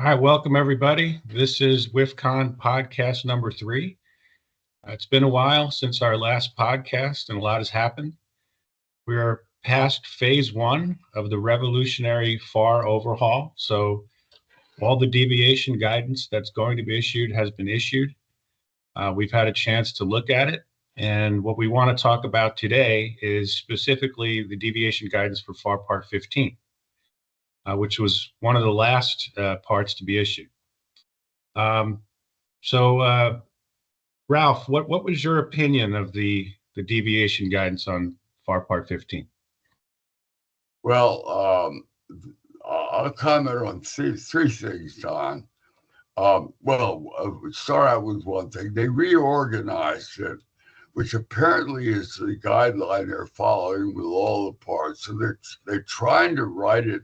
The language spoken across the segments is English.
Hi, welcome everybody. This is WIFCON Podcast number 3. It's been a while since our last podcast and a lot has happened. We are past phase 1 of the revolutionary FAR overhaul. So all the deviation guidance that's going to be issued has been issued. We've had a chance to look at it. And what we want to talk about today is specifically the deviation guidance for FAR Part 15, which was one of the last parts to be issued. So, Ralph, what was your opinion of the deviation guidance on FAR Part 15? Well, I'll comment on three things, Don. Start out with one thing. They reorganized it, which apparently is the guideline they're following with all the parts. So they're trying to write it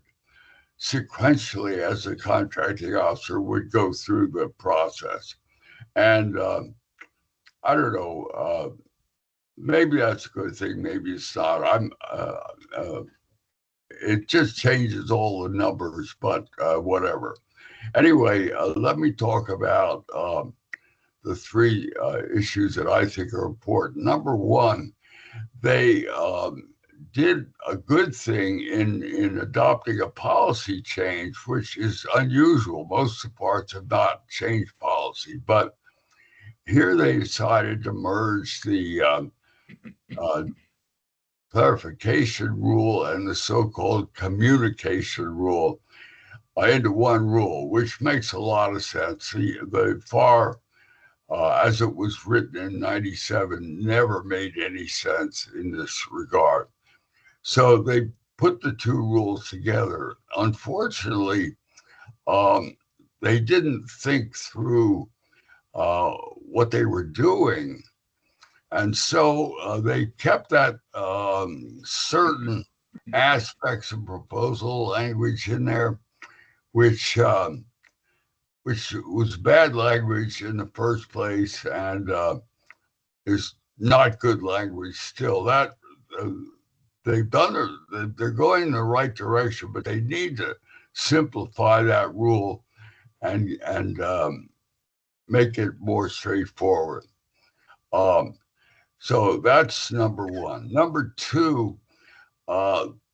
sequentially as the contracting officer would go through the process. And I don't know, maybe that's a good thing, maybe it's not. It just changes all the numbers, but whatever. Anyway, let me talk about the three issues that I think are important. Number one, they did a good thing in adopting a policy change, which is unusual. Most of the parts have not changed policy, but here they decided to merge the clarification rule and the so-called communication rule into one rule, which makes a lot of sense. The FAR, as it was written in 97, never made any sense in this regard. So they put the two rules together. Unfortunately, they didn't think through what they were doing. And so they kept that certain aspects of proposal language in there, which was bad language in the first place and is not good language still. That they're going in the right direction, but they need to simplify that rule and make it more straightforward. So that's number one. Number two,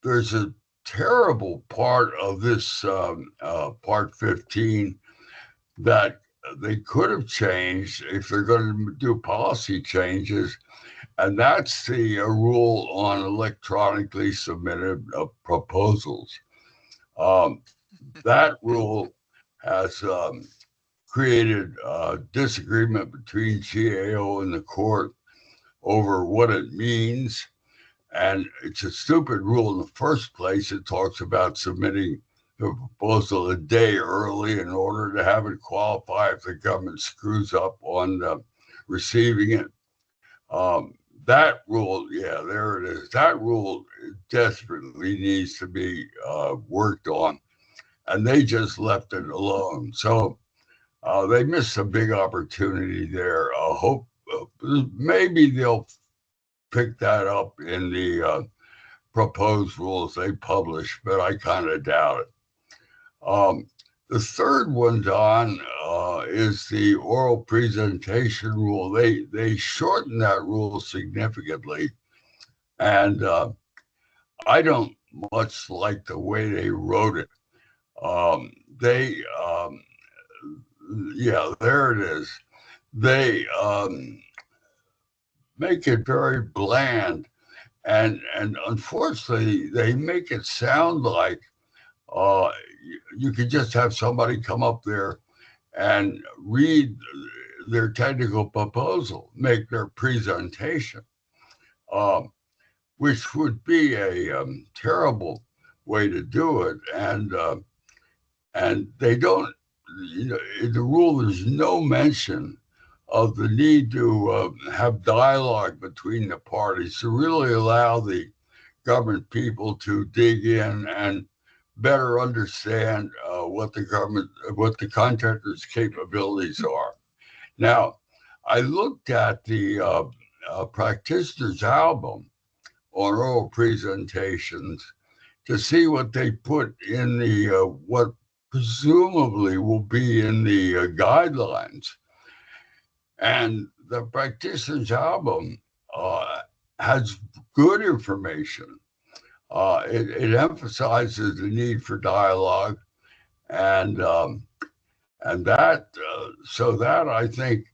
there's a terrible part of this Part 15 that they could have changed if they're going to do policy changes, and that's the rule on electronically submitted proposals. That rule has created disagreement between GAO and the court over what it means. And it's a stupid rule in the first place. It talks about submitting the proposal a day early in order to have it qualify if the government screws up on receiving it. That rule, yeah, there it is. That rule desperately needs to be worked on. And they just left it alone. So they missed a big opportunity there. Hope maybe they'll pick that up in the proposed rules they publish, but I kind of doubt it. The third one, Don, is the oral presentation rule. They shortened that rule significantly, and I don't much like the way they wrote it. Yeah, there it is. They make it very bland, and unfortunately, they make it sound like you could just have somebody come up there and read their technical proposal, make their presentation, which would be a terrible way to do it. And they don't, in the rule, there's no mention of the need to have dialogue between the parties to really allow the government people to dig in and better understand what the contractor's capabilities are. Now, I looked at the practitioner's album on oral presentations to see what they put in the what presumably will be in the guidelines. And the practitioner's album has good information. It emphasizes the need for dialogue, and that so that I think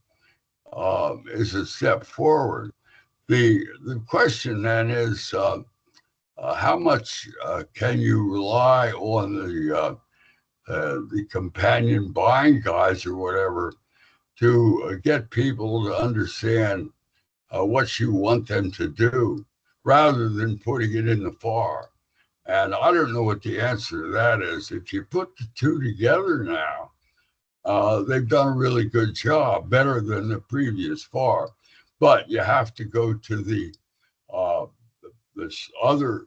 is a step forward. The question then is how much can you rely on the companion buying guides or whatever to get people to understand what you want them to do, rather than putting it in the FAR. And I don't know what the answer to that is. If you put the two together now, they've done a really good job, better than the previous FAR. But you have to go to this other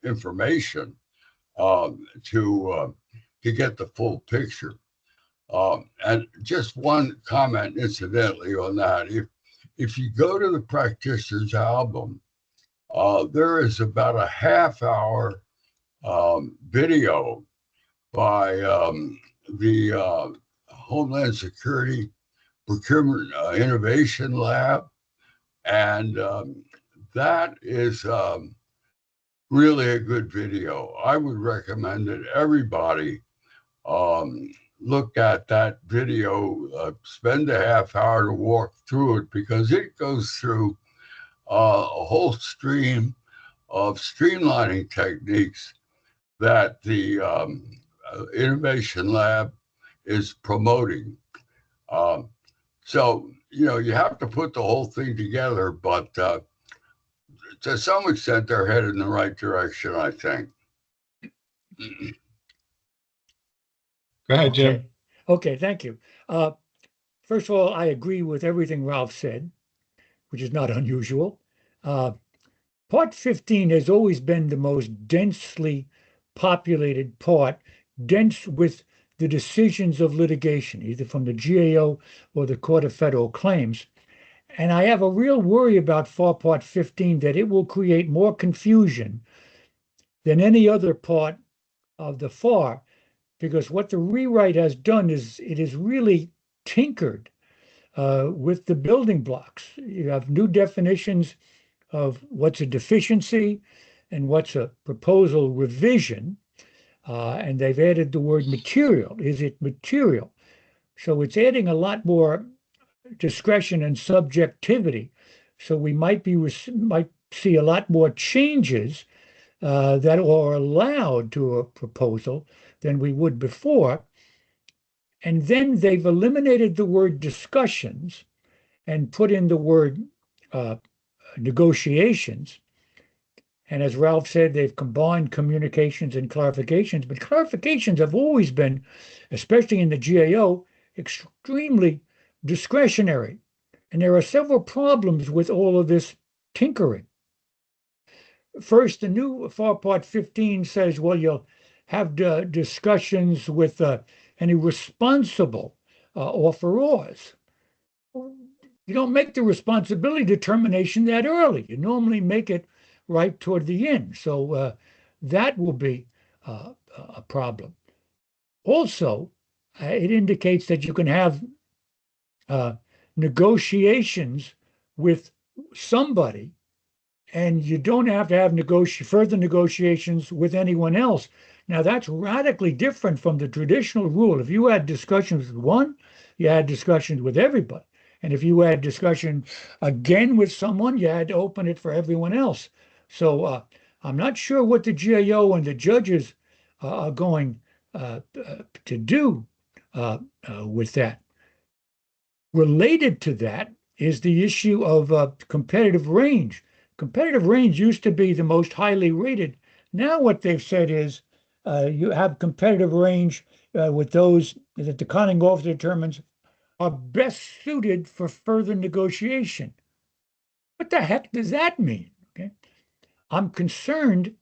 information to get the full picture. And just one comment, incidentally, on that. If you go to the practitioner's album, there is about a half-hour video by the Homeland Security Procurement Innovation Lab, and that is really a good video. I would recommend that everybody look at that video, spend a half hour to walk through it, because it goes through a whole stream of streamlining techniques that the Innovation Lab is promoting. So, you have to put the whole thing together, but to some extent, they're headed in the right direction, I think. Go ahead, Jim. Okay, thank you. First of all, I agree with everything Ralph said, which is not unusual. Part 15 has always been the most densely populated part, dense with the decisions of litigation, either from the GAO or the Court of Federal Claims. And I have a real worry about FAR Part 15 that it will create more confusion than any other part of the FAR, because what the rewrite has done is it has really tinkered with the building blocks. You have new definitions of what's a deficiency and what's a proposal revision, and they've added the word material. Is it material? So it's adding a lot more discretion and subjectivity. So we might see a lot more changes that are allowed to a proposal than we would before. And then they've eliminated the word discussions and put in the word negotiations. And as Ralph said, they've combined communications and clarifications, but clarifications have always been, especially in the GAO, extremely discretionary. And there are several problems with all of this tinkering. First, the new FAR Part 15 says, well, you'll have discussions with any responsible offerors. You don't make the responsibility determination that early. You normally make it right toward the end. So that will be a problem. Also, it indicates that you can have negotiations with somebody, and you don't have to have further negotiations with anyone else. Now, that's radically different from the traditional rule. If you had discussions with one, you had discussions with everybody. And if you had discussion again with someone, you had to open it for everyone else. So I'm not sure what the GAO and the judges are going to do with that. Related to that is the issue of competitive range. Competitive range used to be the most highly rated. Now what they've said is you have competitive range with those that the counting officer determines are best suited for further negotiation. What the heck does that mean? Okay, I'm concerned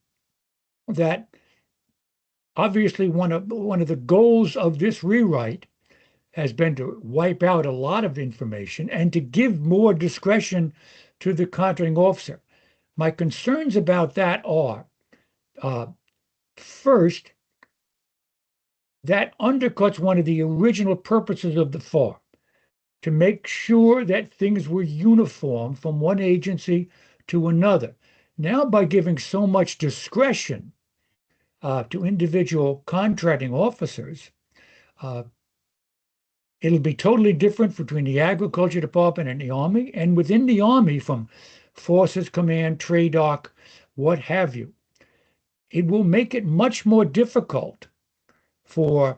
that obviously one of the goals of this rewrite has been to wipe out a lot of information and to give more discretion to the contracting officer. My concerns about that are, first, that undercuts one of the original purposes of the FAR, to make sure that things were uniform from one agency to another. Now, by giving so much discretion to individual contracting officers, it'll be totally different between the Agriculture Department and the Army, and within the Army from Forces Command, TRADOC, what have you. It will make it much more difficult for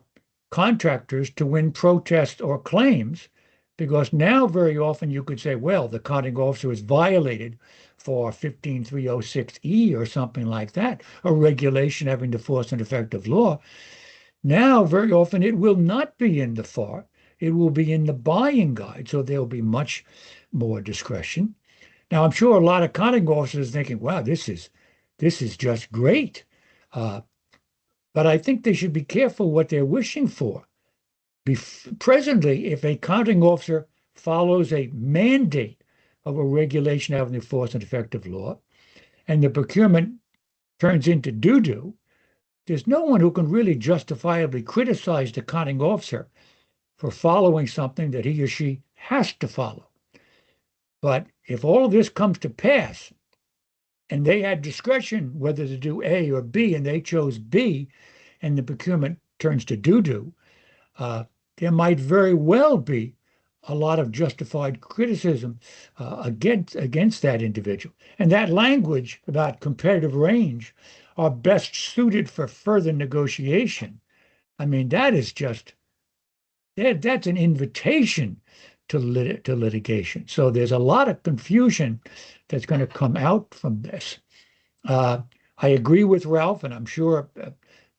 contractors to win protests or claims, because now very often you could say, well, the contracting officer is violated for 15306E or something like that, a regulation having the force and effect of law. Now, very often it will not be in the FAR. It will be in the buying guide, so there'll be much more discretion. Now, I'm sure a lot of contracting officers are thinking, wow, this is just great. But I think they should be careful what they're wishing for. Presently, if a contracting officer follows a mandate of a regulation having the force and effect of law, and the procurement turns into doo-doo, there's no one who can really justifiably criticize the contracting officer for following something that he or she has to follow. But if all of this comes to pass, and they had discretion whether to do A or B, and they chose B, and the procurement turns to doo-doo, there might very well be a lot of justified criticism against that individual. And that language about competitive range are best suited for further negotiation. I mean, that's an invitation to litigation. So there's a lot of confusion that's going to come out from this. I agree with Ralph, and I'm sure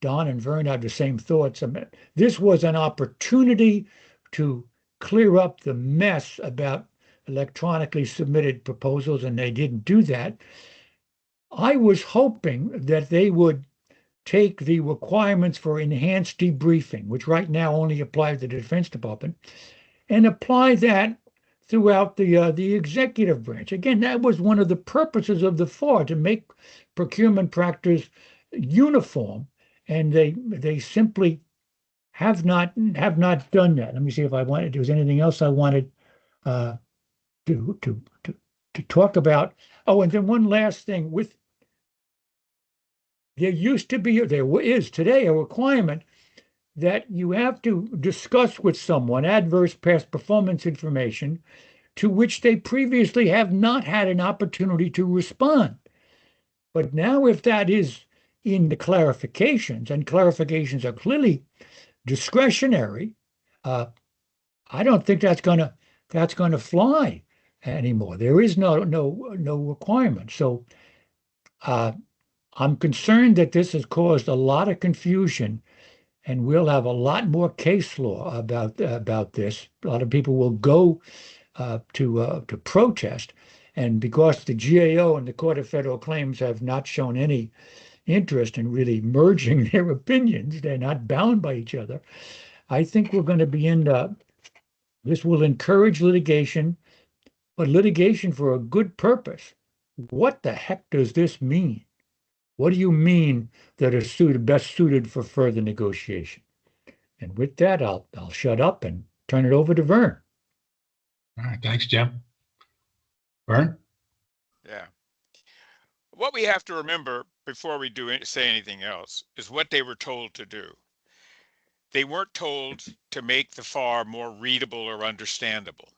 Don and Vern have the same thoughts. I mean, this was an opportunity to clear up the mess about electronically submitted proposals, and they didn't do that. I was hoping that they would take the requirements for enhanced debriefing, which right now only apply to the Defense Department, and apply that throughout the executive branch. Again, that was one of the purposes of the FAR, to make procurement practice uniform, and they simply have not done that. Let me see if there was anything else I wanted to talk about. Oh, and then one last thing. There is today a requirement that you have to discuss with someone adverse past performance information to which they previously have not had an opportunity to respond. But now, if that is in the clarifications, and clarifications are clearly discretionary, I don't think that's gonna fly anymore. There is no requirement. So I'm concerned that this has caused a lot of confusion, and we'll have a lot more case law about this. A lot of people will go to protest, and because the GAO and the Court of Federal Claims have not shown any interest in really merging their opinions, they're not bound by each other. I think we're going to be this will encourage litigation, but litigation for a good purpose. What the heck does this mean? What do you mean that is best suited for further negotiation? And with that, I'll shut up and turn it over to Vern. All right, thanks, Jim. Vern? Yeah. What we have to remember before we say anything else is what they were told to do. They weren't told to make the FAR more readable or understandable.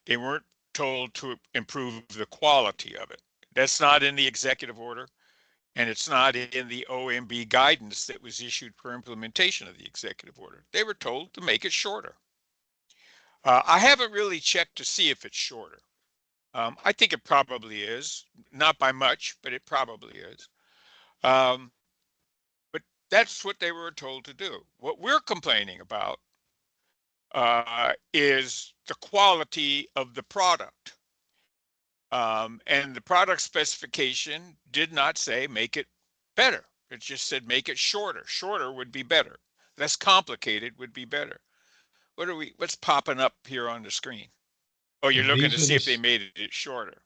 They weren't told to improve the quality of it. That's not in the executive order, and it's not in the OMB guidance that was issued for implementation of the executive order. They were told to make it shorter. I haven't really checked to see if it's shorter. I think it probably is, not by much, but it probably is. But that's what they were told to do. What we're complaining about is the quality of the product. And the product specification did not say make it better. It just said make it shorter. Shorter would be better. Less complicated would be better. What's popping up here on the screen? Oh, you're looking to see if they made it shorter.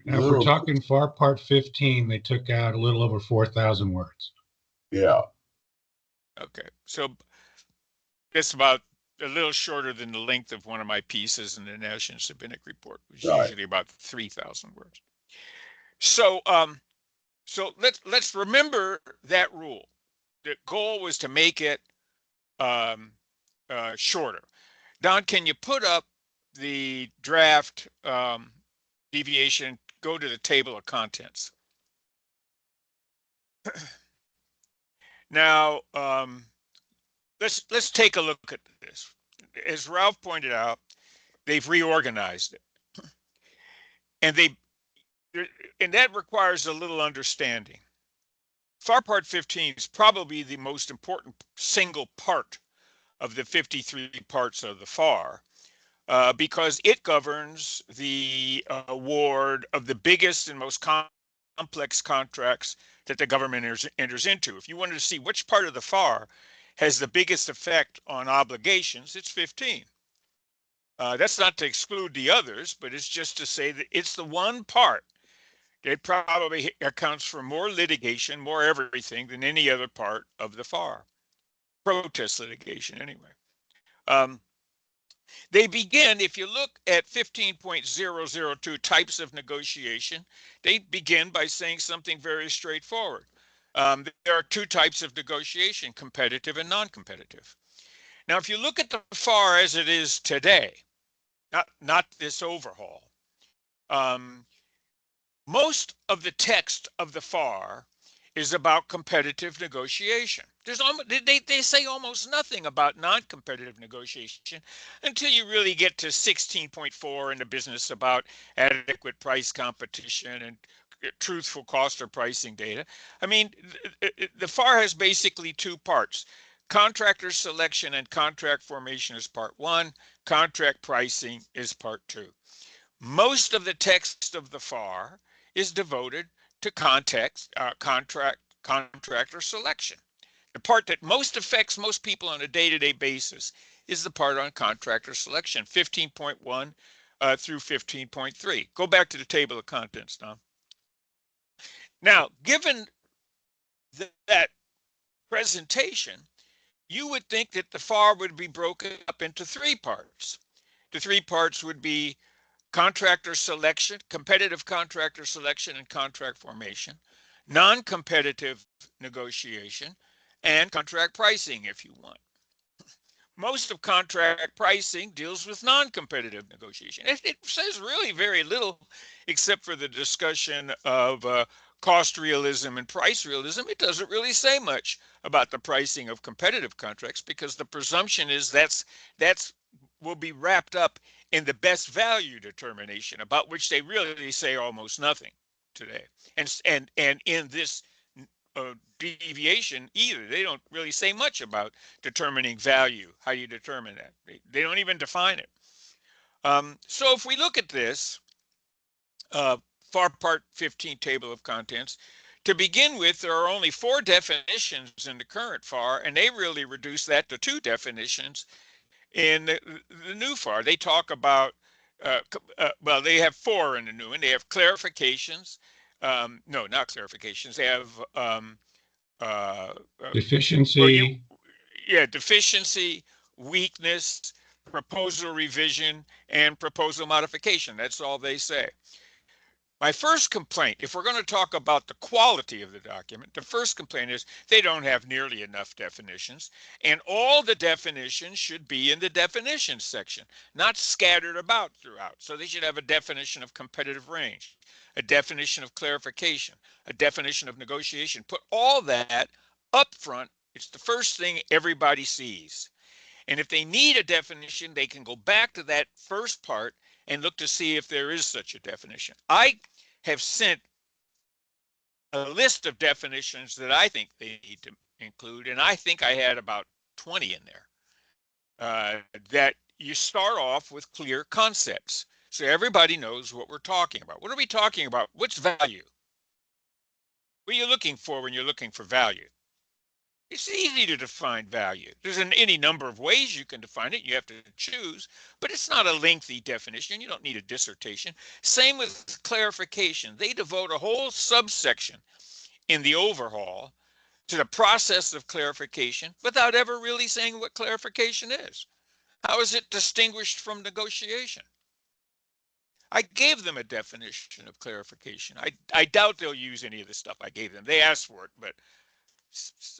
Now, if we're talking FAR Part 15, they took out a little over 4,000 words. Yeah. Okay, so that's about a little shorter than the length of one of my pieces in the National Rabbinic Report, which is Right. usually about 3,000 words. So, so let's remember that rule. The goal was to make it shorter. Don, can you put up the draft deviation? Go to the table of contents. Now, let's take a look at this. As Ralph pointed out, they've reorganized it, and that requires a little understanding. FAR Part 15 is probably the most important single part of the 53 parts of the FAR, because it governs the award of the biggest and most complex contracts that the government enters into. If you wanted to see which part of the FAR has the biggest effect on obligations, it's 15. That's not to exclude the others, but it's just to say that it's the one part that probably accounts for more litigation, more everything than any other part of the FAR. Protest litigation, anyway. They begin, if you look at 15.002 types of negotiation, they begin by saying something very straightforward. There are two types of negotiation, competitive and non-competitive. Now, if you look at the FAR as it is today, not this overhaul, most of the text of the FAR is about competitive negotiation. They say almost nothing about non-competitive negotiation until you really get to 16.4 in the business about adequate price competition and truthful cost or pricing data. I mean, the FAR has basically two parts. Contractor selection and contract formation is part one. Contract pricing is part two. Most of the text of the FAR is devoted to contractor selection. The part that most affects most people on a day-to-day basis is the part on contractor selection, 15.1 through 15.3. Go back to the table of contents, Tom. Now, given that presentation, you would think that the FAR would be broken up into three parts. The three parts would be contractor selection, competitive contractor selection and contract formation, non-competitive negotiation, and contract pricing if you want. Most of contract pricing deals with non-competitive negotiation. It says really very little except for the discussion of cost realism and price realism. It doesn't really say much about the pricing of competitive contracts because the presumption is that's will be wrapped up in the best value determination, about which they really say almost nothing today. And in this deviation either, they don't really say much about determining value. How do you determine that? They don't even define it. So if we look at this FAR Part 15 table of contents, to begin with, there are only 4 definitions in the current FAR, and they really reduce that to 2 definitions in the new FAR. They talk about, well, they have 4 in the new one. They have clarifications. No, not clarifications. They have Deficiency. deficiency, weakness, proposal revision, and proposal modification. That's all they say. My first complaint, if we're going to talk about the quality of the document, the first complaint is they don't have nearly enough definitions, and all the definitions should be in the definitions section, not scattered about throughout. So they should have a definition of competitive range, a definition of clarification, a definition of negotiation. Put all that up front. It's the first thing everybody sees. And if they need a definition, they can go back to that first part and look to see if there is such a definition. I have sent a list of definitions that I think they need to include, and I think I had about 20 in there. That you start off with clear concepts, so everybody knows what we're talking about. What are we talking about? What's value? What are you looking for when you're looking for value? It's easy to define value. There's any number of ways you can define it. You have to choose, but it's not a lengthy definition. You don't need a dissertation. Same with clarification. They devote a whole subsection in the overhaul to the process of clarification without ever really saying what clarification is. How is it distinguished from negotiation? I gave them a definition of clarification. I doubt they'll use any of the stuff I gave them. They asked for it, but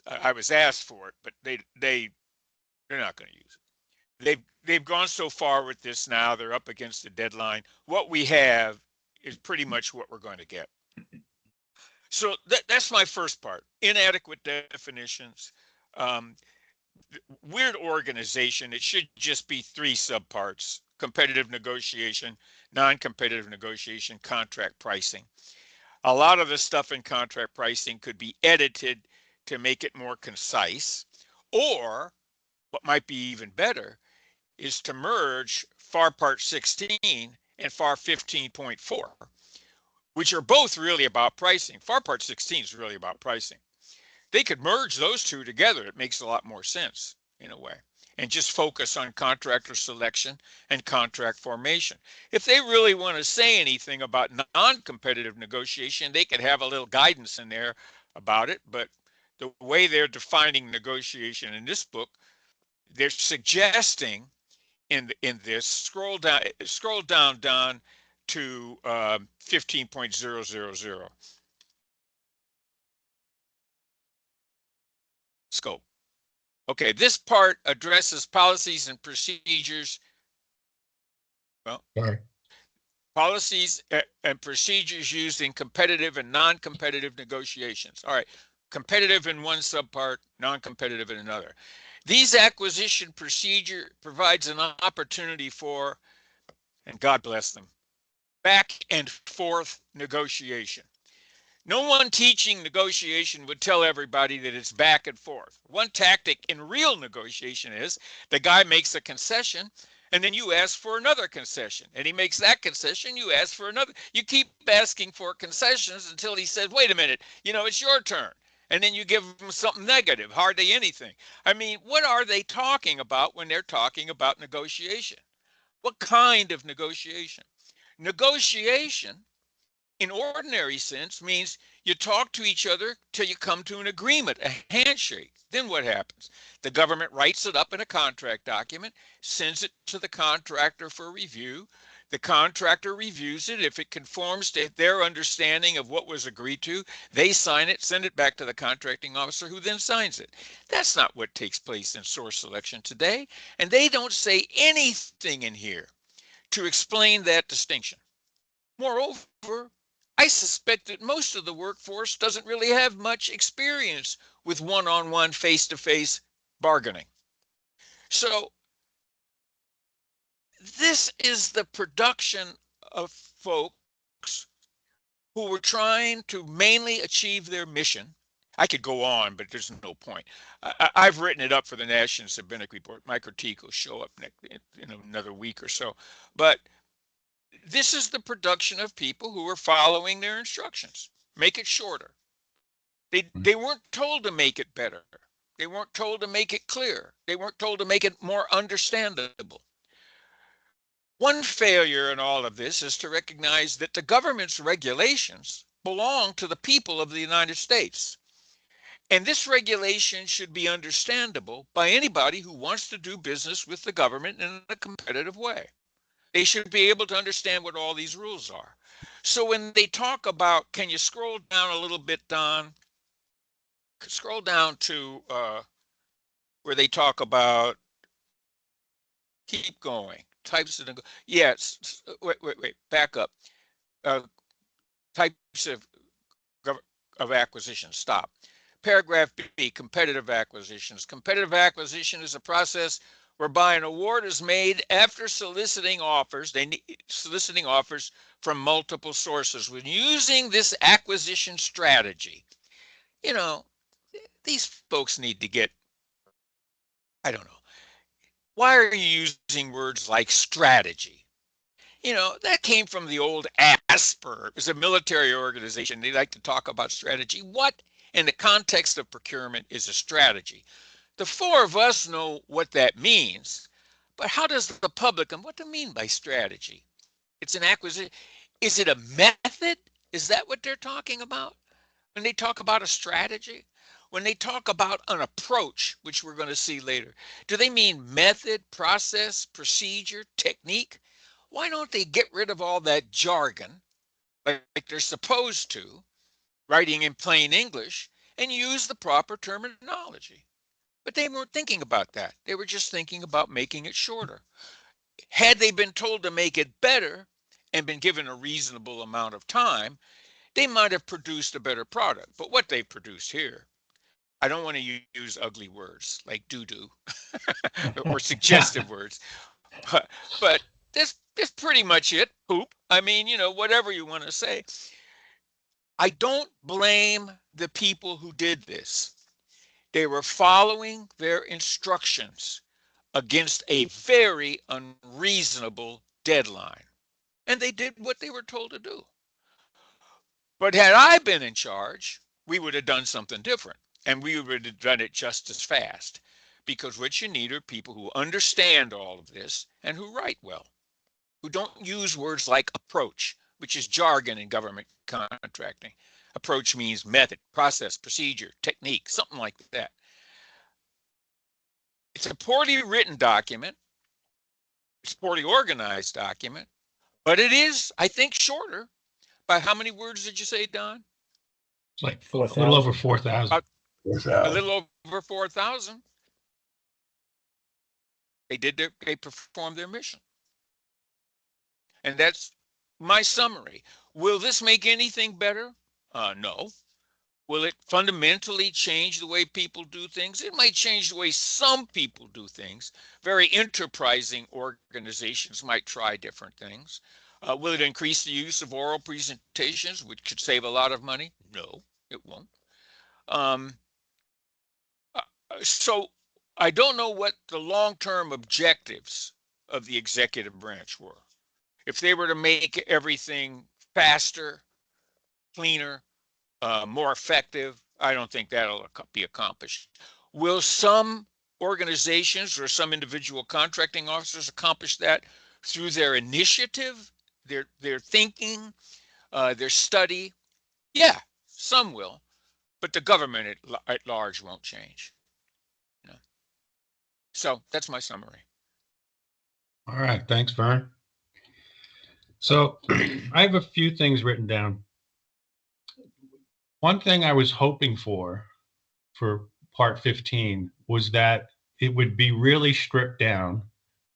I was asked for it, but they're not going to use it. They've gone so far with this now. They're up against the deadline. What we have is pretty much what we're going to get. So that's my first part. Inadequate definitions, weird organization. It should just be 3 subparts: competitive negotiation, non-competitive negotiation, contract pricing. A lot of the stuff in contract pricing could be edited to make it more concise, or what might be even better is to merge FAR Part 16 and FAR 15.4, which are both really about pricing. FAR Part 16 is really about pricing. They could merge those two together. It makes a lot more sense in a way, and just focus on contractor selection and contract formation. If they really want to say anything about non-competitive negotiation, they could have a little guidance in there about it. But the way they're defining negotiation in this book, they're suggesting in this, scroll down to 15.000. Scope. Okay, this part addresses policies and procedures. Well, Sorry. policies and procedures used in competitive and non-competitive negotiations. All right, competitive in one subpart, non-competitive in another. These acquisition procedure provides an opportunity for, and God bless them, back and forth negotiation. No one teaching negotiation would tell everybody that it's back and forth. One tactic in real negotiation is the guy makes a concession, and then you ask for another concession, and he makes that concession, you ask for another. You keep asking for concessions until he says, wait a minute, it's your turn. And then you give them something negative, hardly anything. I mean, what are they talking about when they're talking about negotiation? What kind of negotiation? Negotiation, in ordinary sense, means you talk to each other till you come to an agreement, a handshake. Then what happens? The government writes it up in a contract document, sends it to the contractor for review. The contractor reviews it. If it conforms to their understanding of what was agreed to, they sign it, send it back to the contracting officer, who then signs it. That's not what takes place in source selection today. And they don't say anything in here to explain that distinction. Moreover, I suspect that most of the workforce doesn't really have much experience with one-on-one, face-to-face bargaining. So this is the production of folks who were trying to mainly achieve their mission. I could go on, but there's no point. I've written it up for the National Sabinic Report. My critique will show up in another week or so. But this is the production of people who are following their instructions. Make it shorter. They weren't told to make it better. They weren't told to make it clear. They weren't told to make it more understandable. One failure in all of this is to recognize that the government's regulations belong to the people of the United States. And this regulation should be understandable by anybody who wants to do business with the government in a competitive way. They should be able to understand what all these rules are. So when they talk about, can you scroll down a little bit, Don? Scroll down to where they talk about, keep going. Types of, yes, wait, back up. Types of acquisition, stop. Paragraph B, competitive acquisitions. Competitive acquisition is a process whereby an award is made after soliciting offers. Soliciting offers from multiple sources. When using this acquisition strategy, these folks need to get, I don't know. Why are you using words like strategy? That came from the old ASPR. It was a military organization. They like to talk about strategy. What, in the context of procurement, is a strategy? The four of us know what that means, but how does the public, and what do you mean by strategy? It's an acquisition. Is it a method? Is that what they're talking about when they talk about a strategy? When they talk about an approach, which we're going to see later, do they mean method, process, procedure, technique? Why don't they get rid of all that jargon like they're supposed to, writing in plain English, and use the proper terminology? But they weren't thinking about that. They were just thinking about making it shorter. Had they been told to make it better and been given a reasonable amount of time, they might have produced a better product. But what they produced here, I don't want to use ugly words like doo-doo or suggestive words, but that's pretty much it. Poop. I mean, whatever you want to say. I don't blame the people who did this. They were following their instructions against a very unreasonable deadline. And they did what they were told to do. But had I been in charge, we would have done something different. And we would have done it just as fast. Because what you need are people who understand all of this and who write well, who don't use words like approach, which is jargon in government contracting. Approach means method, process, procedure, technique, something like that. It's a poorly written document. It's a poorly organized document, but it is, I think, shorter. By how many words did you say, Don? It's like a little over 4,000. A little over 4,000. They performed their mission. And that's my summary. Will this make anything better? No. Will it fundamentally change the way people do things? It might change the way some people do things. Very enterprising organizations might try different things. Will it increase the use of oral presentations, which could save a lot of money? No, it won't. So I don't know what the long-term objectives of the executive branch were. If they were to make everything faster, cleaner, more effective, I don't think that'll be accomplished. Will some organizations or some individual contracting officers accomplish that through their initiative, their thinking, their study? Yeah, some will, but the government at large won't change. No. So that's my summary. All right, thanks, Vern. So I have a few things written down. One thing I was hoping for part 15 was that it would be really stripped down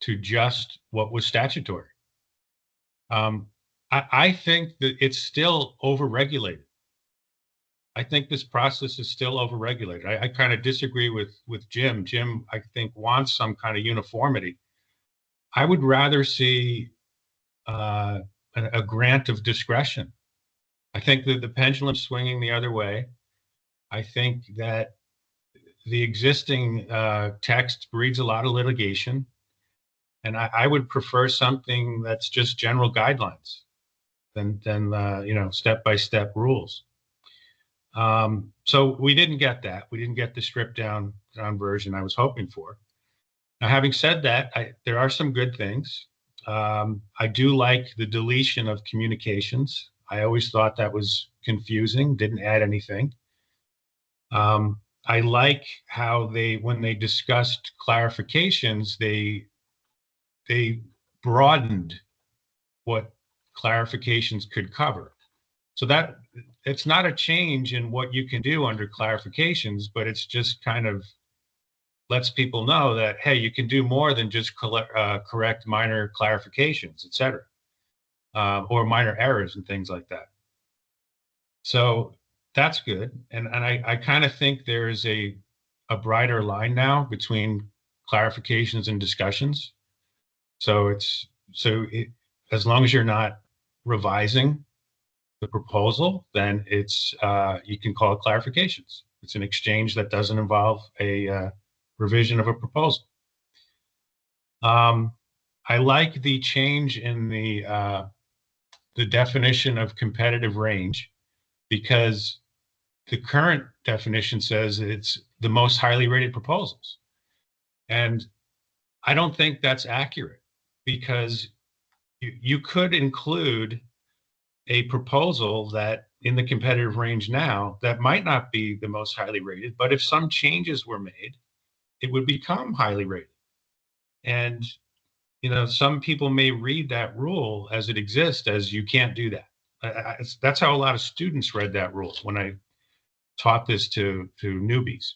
to just what was statutory. I think that it's still overregulated. I think this process is still overregulated. I kind of disagree with Jim. Jim, I think, wants some kind of uniformity. I would rather see a grant of discretion. I think that the pendulum's swinging the other way. I think that the existing text breeds a lot of litigation, and I would prefer something that's just general guidelines than step-by-step rules. So we didn't get that. We didn't get the stripped down version I was hoping for. Now, having said that, there are some good things. I do like the deletion of communications. I always thought that was confusing, didn't add anything. I like how when they discussed clarifications, they broadened what clarifications could cover. So that it's not a change in what you can do under clarifications, but it's just kind of lets people know that, hey, you can do more than just correct minor clarifications, et cetera, or minor errors and things like that. So that's good. And I kind of think there is a brighter line now between clarifications and discussions. So as long as you're not revising the proposal, then you can call it clarifications. It's an exchange that doesn't involve a revision of a proposal. I like the change in the definition of competitive range, because the current definition says it's the most highly rated proposals. And I don't think that's accurate, because you could include a proposal that in the competitive range now that might not be the most highly rated, but if some changes were made, it would become highly rated. And, some people may read that rule as it exists as you can't do that. That's how a lot of students read that rule when I taught this to newbies.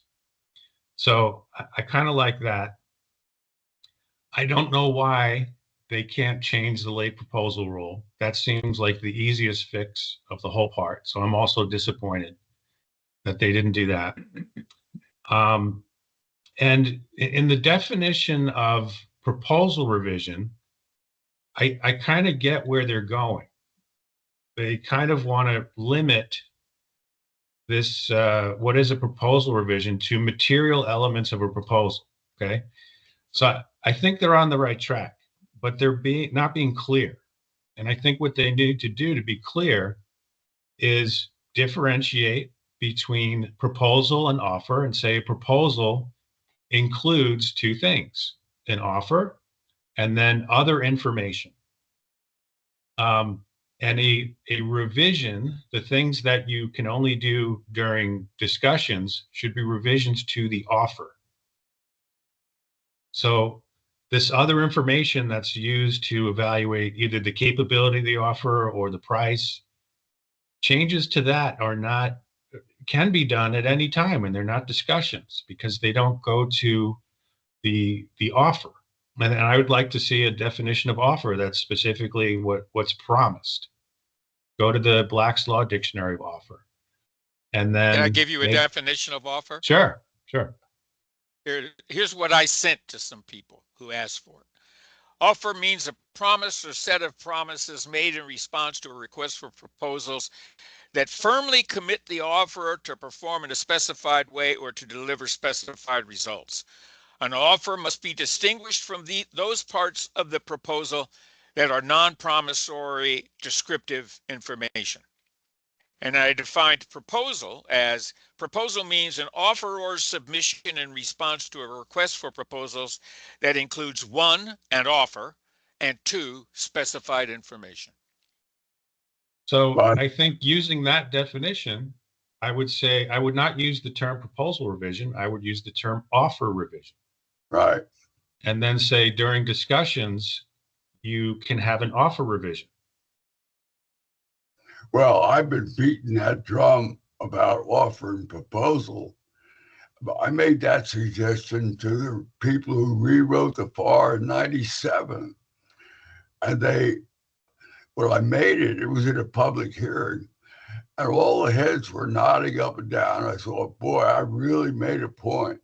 So I kind of like that. I don't know why they can't change the late proposal rule. That seems like the easiest fix of the whole part. So I'm also disappointed that they didn't do that. And in the definition of proposal revision, I kind of get where they're going. They kind of want to limit this, what is a proposal revision, to material elements of a proposal. Okay. So I think they're on the right track, but they're not being clear. And I think what they need to do to be clear is differentiate between proposal and offer, and say proposal includes two things: an offer and then other information. And a revision, the things that you can only do during discussions, should be revisions to the offer. So this other information that's used to evaluate either the capability of the offer or the price, changes to that can be done at any time, and they're not discussions because they don't go to the offer. And I would like to see a definition of offer that's specifically what's promised. Go to the Black's Law Dictionary of offer. And then Can I give you a definition of offer? Sure. Here's what I sent to some people who asked for it. Offer means a promise or set of promises made in response to a request for proposals that firmly commit the offerer to perform in a specified way or to deliver specified results. An offer must be distinguished from those parts of the proposal that are non-promissory descriptive information. And I defined proposal as proposal means an offeror's submission in response to a request for proposals that includes 1, an offer, and 2, specified information. So I think using that definition, I would say I would not use the term proposal revision. I would use the term offer revision. Right. And then say during discussions, you can have an offer revision. Well, I've been beating that drum about offer and proposal. But I made that suggestion to the people who rewrote the FAR in '97. And when I made it, it was in a public hearing. And all the heads were nodding up and down. I thought, boy, I really made a point.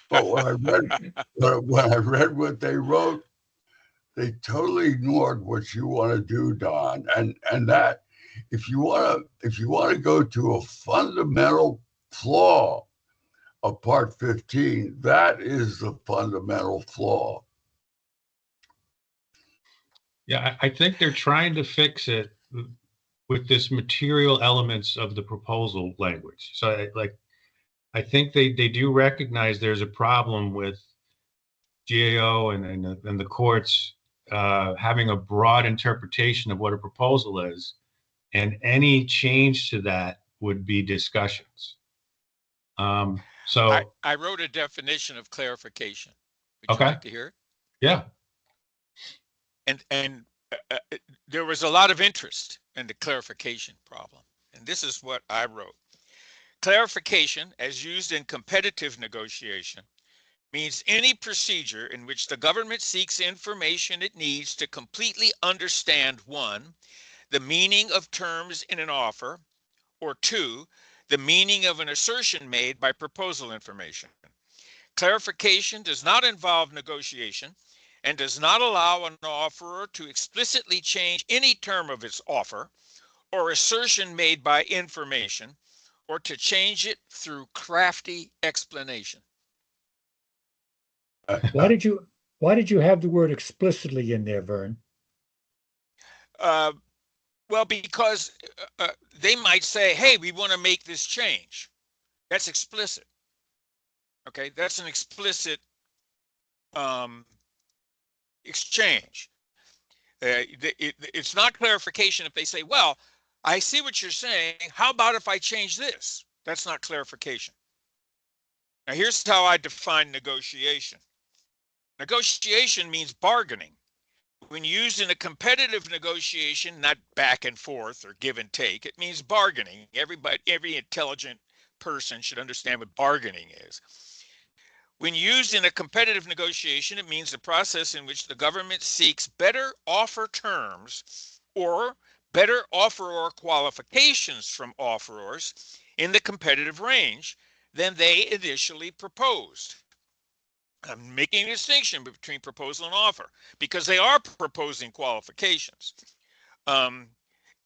But when I read what they wrote, they totally ignored what you want to do, Don. And that if you want to go to a fundamental flaw of Part 15, that is the fundamental flaw. Yeah, I think they're trying to fix it with this material elements of the proposal language. So I think they do recognize there's a problem with GAO and the courts having a broad interpretation of what a proposal is, and any change to that would be discussions. So I wrote a definition of clarification. Would Okay. you like to hear it? Yeah. And there was a lot of interest in the clarification problem. And this is what I wrote. Clarification, as used in competitive negotiation, means any procedure in which the government seeks information it needs to completely understand, 1, the meaning of terms in an offer, or 2, the meaning of an assertion made by proposal information. Clarification does not involve negotiation and does not allow an offerer to explicitly change any term of its offer or assertion made by information, or to change it through crafty explanation. Why did you have the word explicitly in there, Vern? Well, because they might say, hey, we want to make this change. That's explicit. Okay, that's an explicit exchange. It's not clarification if they say, well, I see what you're saying. How about if I change this? That's not clarification. Now, here's how I define negotiation. Negotiation means bargaining. When used in a competitive negotiation, not back and forth or give and take, it means bargaining. Every intelligent person should understand what bargaining is. When used in a competitive negotiation, it means the process in which the government seeks better offer terms or better offeror qualifications from offerors in the competitive range than they initially proposed. I'm making a distinction between proposal and offer because they are proposing qualifications. And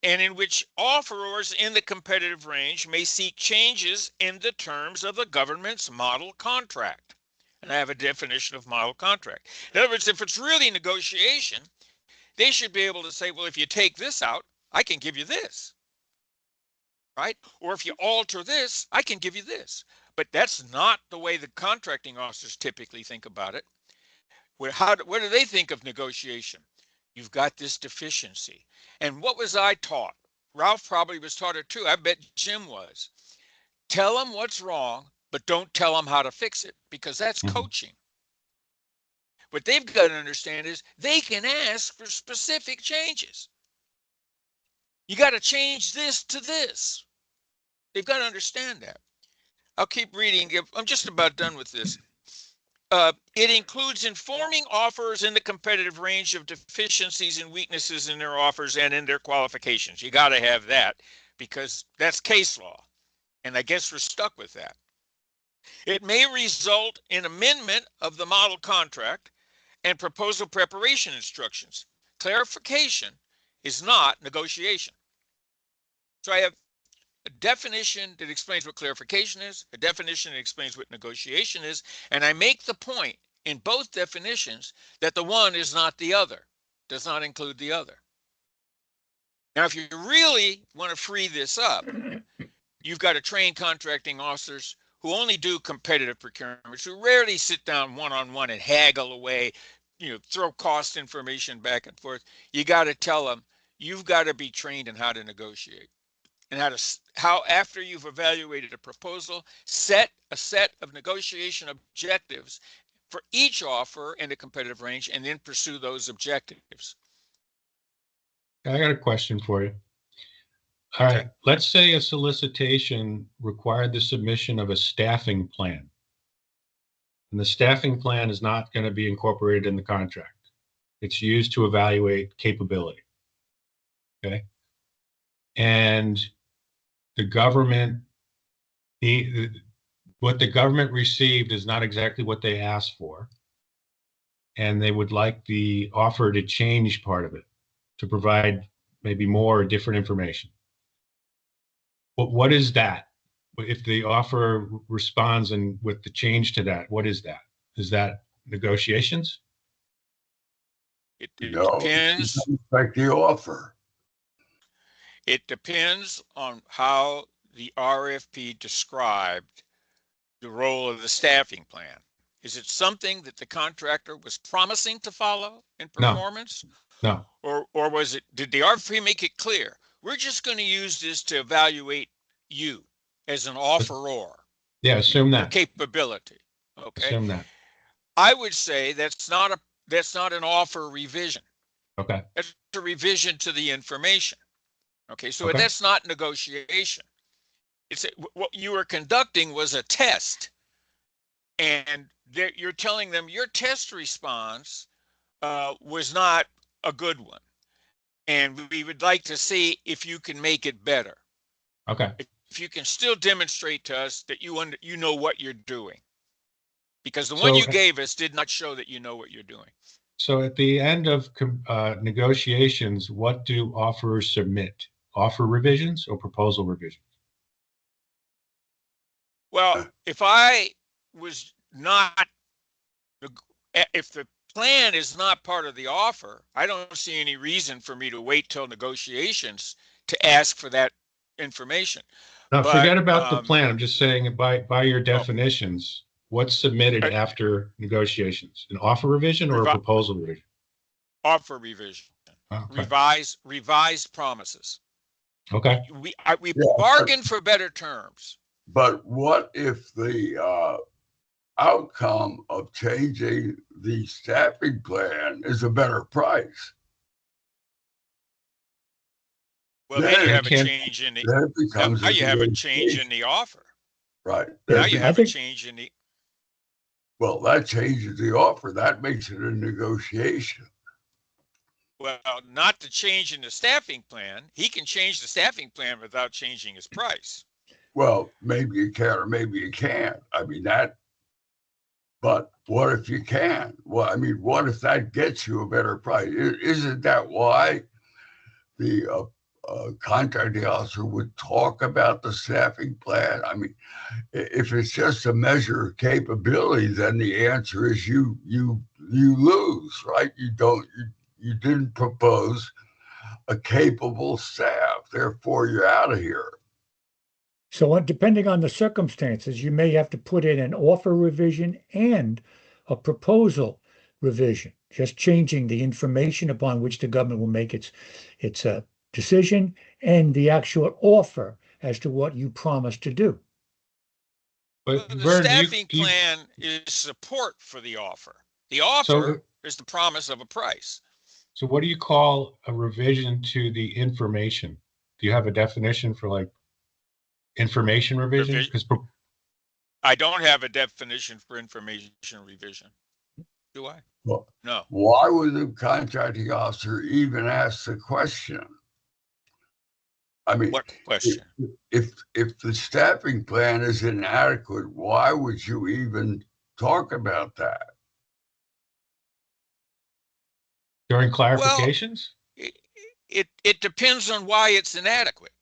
in which offerors in the competitive range may seek changes in the terms of the government's model contract. And I have a definition of model contract. In other words, if it's really negotiation, they should be able to say, well, if you take this out, I can give you this, right? Or if you alter this, I can give you this. But that's not the way the contracting officers typically think about it. What do they think of negotiation? You've got this deficiency. And what was I taught? Ralph probably was taught it too. I bet Jim was. Tell them what's wrong, but don't tell them how to fix it, because that's coaching. What they've got to understand is they can ask for specific changes. You got to change this to this. They've got to understand that. I'll keep reading. I'm just about done with this. It includes informing offers in the competitive range of deficiencies and weaknesses in their offers and in their qualifications. You got to have that because that's case law. And I guess we're stuck with that. It may result in amendment of the model contract and proposal preparation instructions. Clarification is not negotiation. So I have a definition that explains what clarification is, a definition that explains what negotiation is, and I make the point in both definitions that the one is not the other, does not include the other. Now, if you really want to free this up, you've got to train contracting officers who only do competitive procurements, who rarely sit down one-on-one and haggle away, throw cost information back and forth. You got to tell them, you've got to be trained in how to negotiate. And how after you've evaluated a proposal, set a set of negotiation objectives for each offer in the competitive range and then pursue those objectives. I got a question for you. All right, let's say a solicitation required the submission of a staffing plan. And the staffing plan is not going to be incorporated in the contract. It's used to evaluate capability. Okay. And the government, what the government received is not exactly what they asked for. And they would like the offer to change part of it, to provide maybe more or different information. But what is that? If the offer responds and with the change to that, what is that? Is that negotiations? It depends. It affect the offer. It depends on how the RFP described the role of the staffing plan. Is it something that the contractor was promising to follow in performance? No. Or did the RFP make it clear? We're just going to use this to evaluate you as an offeror. Yeah, assume that. Capability. Okay. Assume that. I would say that's not an offer revision. Okay. That's a revision to the information. Okay, so that's not negotiation. What you were conducting was a test, and you're telling them your test response was not a good one, and we would like to see if you can make it better. Okay. If you can still demonstrate to us that you know what you're doing, because the one you gave us did not show that you know what you're doing. So at the end of negotiations, what do offerors submit? Offer revisions or proposal revisions? Well, if the plan is not part of the offer, I don't see any reason for me to wait till negotiations to ask for that information. Now, forget about the plan. I'm just saying by your definitions, what's submitted after negotiations? An offer revision or a proposal revision? Offer revision. Okay. Revised promises. Okay. We Yeah, bargained for better terms. but what if the outcome of changing the staffing plan is a better price? Well, then you They have a can't. change in the, Then it becomes now a you have a change in negotiation, the offer. right? Now you I have a think change in the, Well, that changes the offer. That makes it a negotiation. well, not the change in the staffing plan. He can change the staffing plan without changing his price. Well, maybe you can or maybe you can't. I mean, but what if you can? Well, I mean, what if that gets you a better price? Isn't that why the contracting officer would talk about the staffing plan? I mean, if it's just a measure of capability, then the answer is you lose, right? You didn't propose a capable staff, therefore you're out of here. so. Depending on the circumstances, you may have to put in an offer revision and a proposal revision, just changing the information upon which the government will make its decision and the actual offer as to what you promised to do. But Well, the Vern, staffing plan is support for the offer. The offer is the promise of a price. so what do you call a revision to the information? Do you have a definition for like information revision? Revision. Because I don't have a definition for information revision. Do I? Well, No. why would the contracting officer even ask the question? I mean, What question? if the staffing plan is inadequate, why would you even talk about that? during Well, clarifications? it depends on why it's inadequate.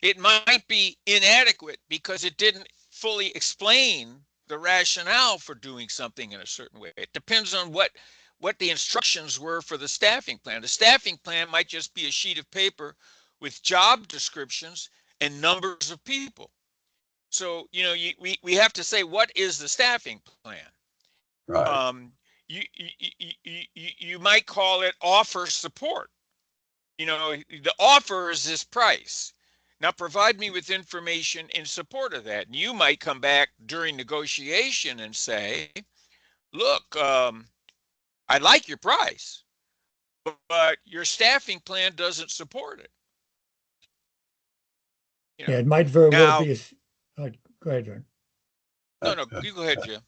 It might be inadequate because it didn't fully explain the rationale for doing something in a certain way. It depends on what the instructions were for the staffing plan. The staffing plan might just be a sheet of paper with job descriptions and numbers of people. So, we have to say, what is the staffing plan? Right. You might call it offer support. The offer is this price. Now provide me with information in support of that. And you might come back during negotiation and say, look, I like your price, but your staffing plan doesn't support it. Yeah, it might very well Now, be go ahead, Vern. no, you go ahead, Jim.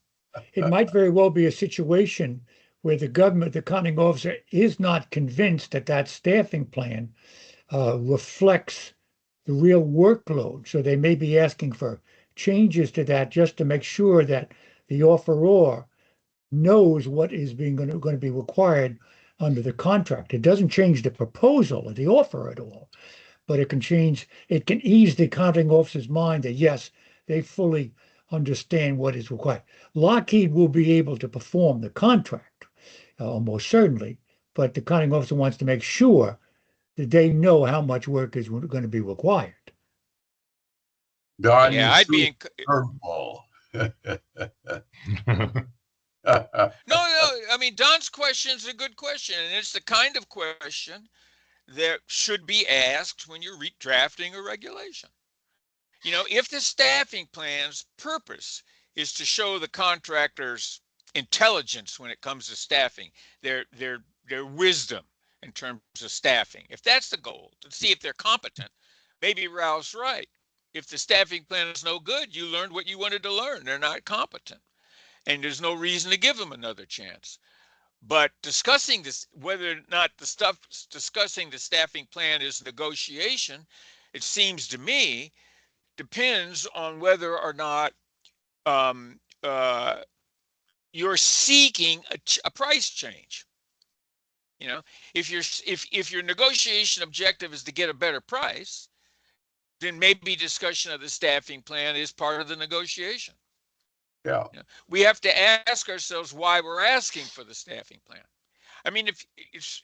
It might very well be a situation where the government, the accounting officer, is not convinced that that staffing plan reflects the real workload. So they may be asking for changes to that just to make sure that the offeror knows what is going to be required under the contract. It doesn't change the proposal or the offer at all, but it can ease the accounting officer's mind that yes, they fully understand what is required. Lockheed will be able to perform the contract, almost certainly, but the accounting officer wants to make sure that they know how much work is going to be required. Don, Yeah, I'd be in. curveball. No, I mean, Don's question is a good question, and it's the kind of question that should be asked when you're drafting a regulation. If the staffing plan's purpose is to show the contractor's intelligence when it comes to staffing, their wisdom in terms of staffing, if that's the goal, to see if they're competent, maybe Ralph's right. If the staffing plan is no good, you learned what you wanted to learn. They're not competent, and there's no reason to give them another chance. But discussing this, whether or not discussing the staffing plan is negotiation, it seems to me, depends on whether or not you're seeking a price change. If your negotiation objective is to get a better price, then maybe discussion of the staffing plan is part of the negotiation. Yeah. We have to ask ourselves why we're asking for the staffing plan. I mean, if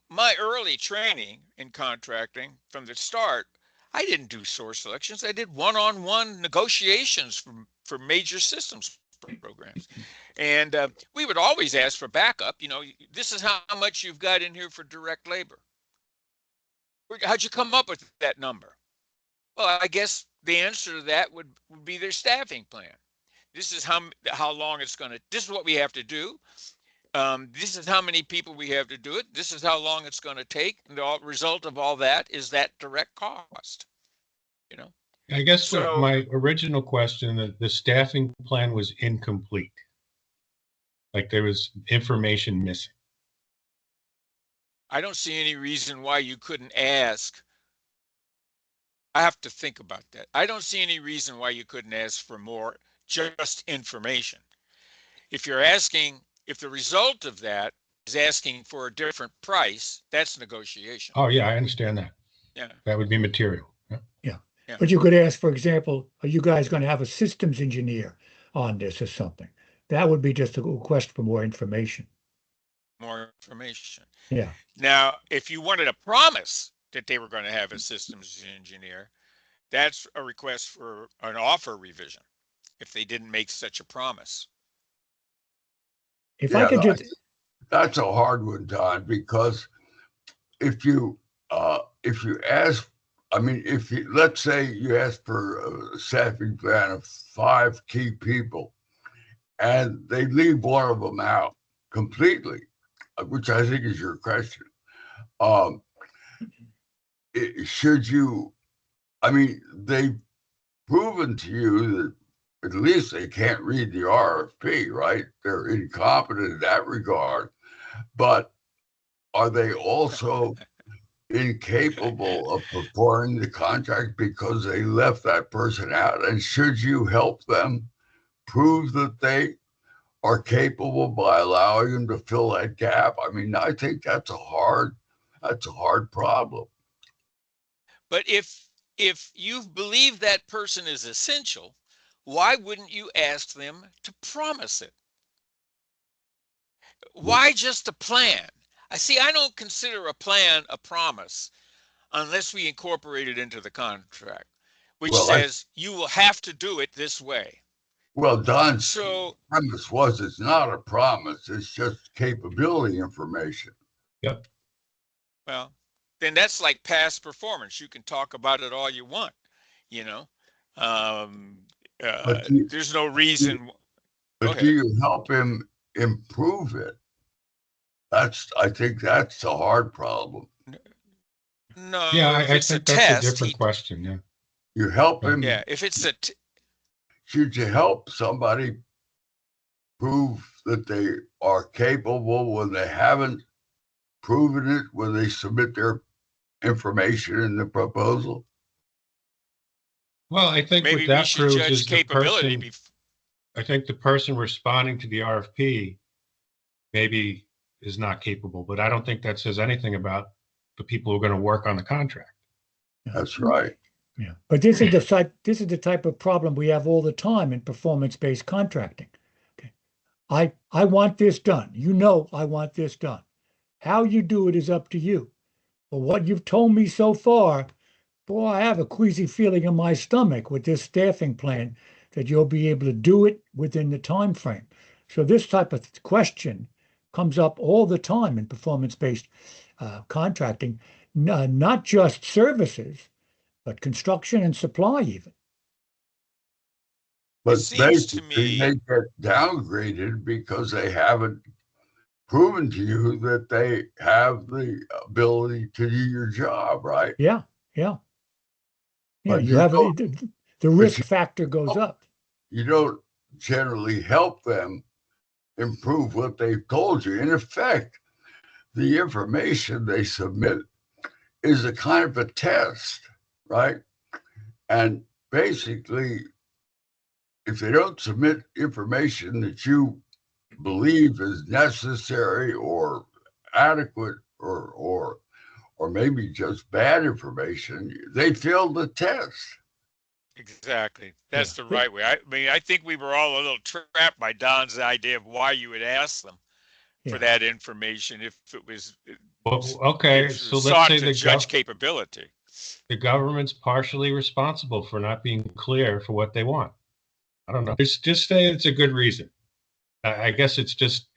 my early training in contracting from the start, I didn't do source selections. I did one-on-one negotiations for major systems programs. And we would always ask for backup. This is how much you've got in here for direct labor. How'd you come up with that number? Well, I guess the answer to that would be their staffing plan. This is how long it's going to, this is what we have to do. This is how many people we have to do it. This is how long it's going to take. And the result of all that is that direct cost, you know? I guess So my original question, the staffing plan was incomplete. Like there was information missing. I don't see any reason why you couldn't ask. I have to think about that. I don't see any reason why you couldn't ask for more just information. If you're asking, if the result of that is asking for a different price, that's negotiation. Oh yeah, I understand that. Yeah. That would be material. Yeah. Yeah. Yeah. But you could ask, for example, are you guys going to have a systems engineer on this or something? That would be just a request for more information. More information. Yeah. Now, if you wanted a promise that they were going to have a systems engineer, that's a request for an offer revision if they didn't make such a promise. If I could just, that's a hard one, Don, because if you ask, I mean, if you, let's say you ask for a staffing plan of 5 key people and they leave one of them out completely, which I think is your question. Should you, I mean, they've proven to you that at least they can't read the RFP, right? They're incompetent in that regard. But are they also incapable of performing the contract because they left that person out? And should you help them prove that they are capable by allowing them to fill that gap? I mean, I think that's a hard problem. But if you believe that person is essential, why wouldn't you ask them to promise it? Why just a plan? I don't consider a plan a promise unless we incorporate it into the contract, which says you will have to do it this way. Well, Don's premise was it's not a promise, it's just capability information. Yep. Well, then that's like past performance. You can talk about it all you want, you know. There's no reason. But do you help him improve it? I think that's the hard problem. No. Yeah, I think that's a different question. Yeah. You help him. Yeah, if it's should you help somebody prove that they are capable when they haven't proven it when they submit their information in the proposal? Well, I think maybe what that we should proves judge is capability. I think the person responding to the RFP maybe is not capable, but I don't think that says anything about the people who are going to work on the contract. That's right. Yeah, but this is the type of problem we have all the time in performance-based contracting. Okay, I want this done. You know, I want this done. How you do it is up to you. But what you've told me so far, boy, I have a queasy feeling in my stomach with this staffing plan that you'll be able to do it within the time frame. So this type of question comes up all the time in performance-based contracting, not just services, but construction and supply even. But basically, they get downgraded because they haven't proven to you that they have the ability to do your job, right? Yeah. But you have the risk factor goes up. You don't generally help them improve what they've told you. In effect, the information they submit is a kind of a test, right? And basically, if they don't submit information that you believe is necessary or adequate or maybe just bad information, they failed the test. Exactly. That's the right way. I mean, I think we were all a little trapped by Don's idea of why you would ask them for that information if it was okay. So let's say the judge capability. The government's partially responsible for not being clear for what they want. I don't know. Just say it's a good reason. I guess it's just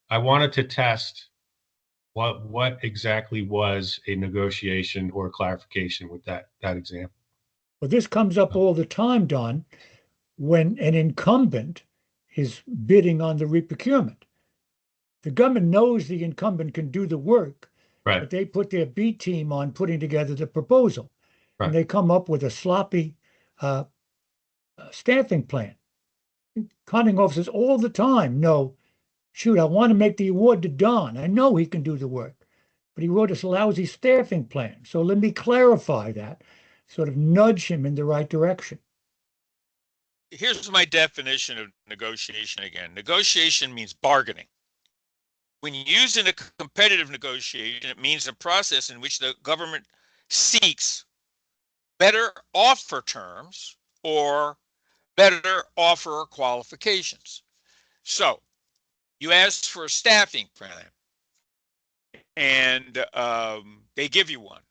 I wanted to test What exactly was a negotiation or clarification with that example? Well, this comes up all the time, Don, when an incumbent is bidding on the reprocurement. The government knows the incumbent can do the work, Right. but they put their B team on putting together the proposal. Right. And they come up with a sloppy staffing plan. Contracting officers all the time know, shoot, I want to make the award to Don. I know he can do the work, but he wrote us a lousy staffing plan. So let me clarify that, sort of nudge him in the right direction. Here's my definition of negotiation again. Negotiation means bargaining. When you use in a competitive negotiation, it means a process in which the government seeks better offer terms or better offer qualifications. So you ask for a staffing plan and they give you one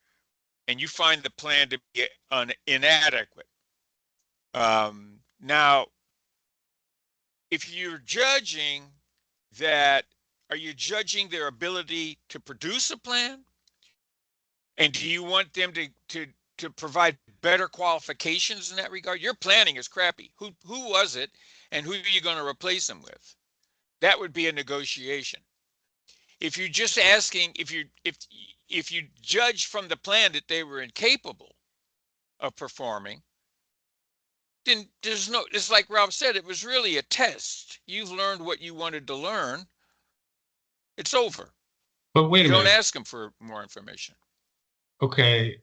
and you find the plan to be inadequate. Now, if you're judging that, are you judging their ability to produce a plan? And do you want them to provide better qualifications in that regard? Your planning is crappy. Who was it, and who are you going to replace them with? That would be a negotiation. If you're just asking, if you judge from the plan that they were incapable of performing, then there's no. It's like Ralph said. It was really a test. You've learned what you wanted to learn. It's over. But wait a minute. Don't ask them for more information. Okay,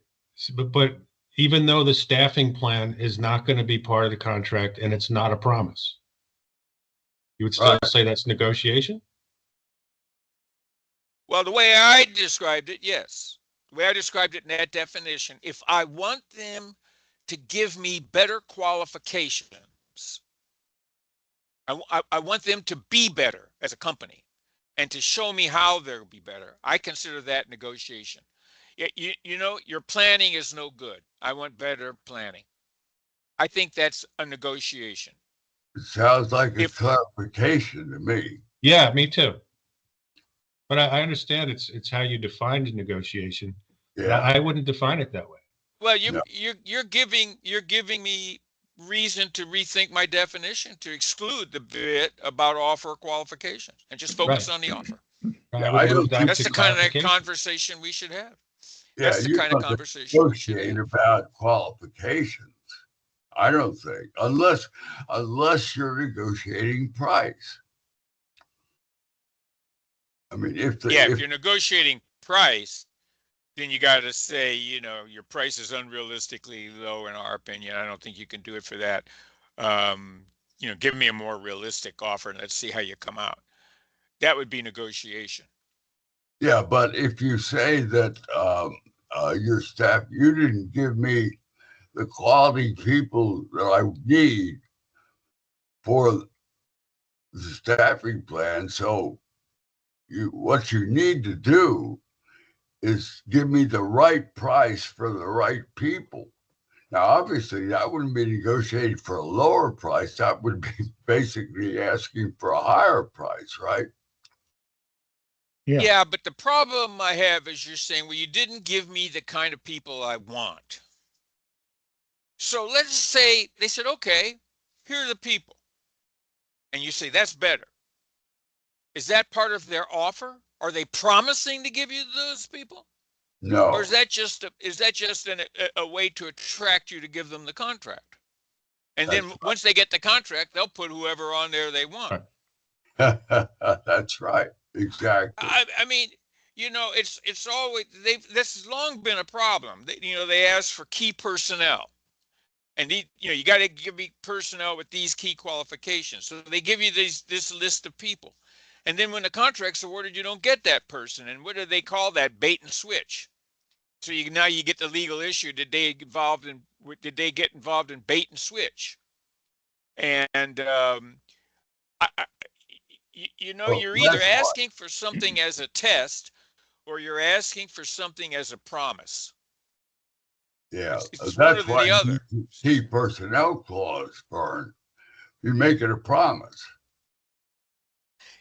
but even though the staffing plan is not going to be part of the contract and it's not a promise, you would still say that's negotiation? Well, the way I described it, yes. The way I described it in that definition, if I want them to give me better qualifications, I want them to be better as a company and to show me how they'll be better. I consider that negotiation. You know, your planning is no good. I want better planning. I think that's a negotiation. It sounds like a clarification to me. Yeah, me too. But I understand it's how you define negotiation. Yeah, I wouldn't define it that way. Well, you're giving me reason to rethink my definition, to exclude the bit about offer qualifications and just focus on the offer. That's the kind of conversation we should have. Yeah, that's the kind of conversation we should have. About qualifications. I don't think, unless you're negotiating price. I mean, if you're negotiating price, then you got to say, you know, your price is unrealistically low in our opinion. I don't think you can do it for that. You know, give me a more realistic offer and let's see how you come out. That would be negotiation. Yeah, but if you say that your staff, you didn't give me the quality people that I need for the staffing plan, so what you need to do is give me the right price for the right people. Now, obviously, that wouldn't be negotiating for a lower price. That would be basically asking for a higher price, right? Yeah, but the problem I have is you're saying, well, you didn't give me the kind of people I want. So let's say they said, okay, here are the people. And you say, that's better. Is that part of their offer? Are they promising to give you those people? No. Or is that just a way to attract you to give them the contract? And then once they get the contract, they'll put whoever on there they want. That's right. Exactly. I mean, you know, it's always this has long been a problem. They ask for key personnel, and you got to give me personnel with these key qualifications. So they give you this list of people, and then when the contract's awarded, you don't get that person. And what do they call that? Bait and switch. So now you get the legal issue. Did they get involved in bait and switch? And you're either asking for something as a test or you're asking for something as a promise. Yeah, it's that's one or the other. Key personnel clause, Vern. You make it a promise.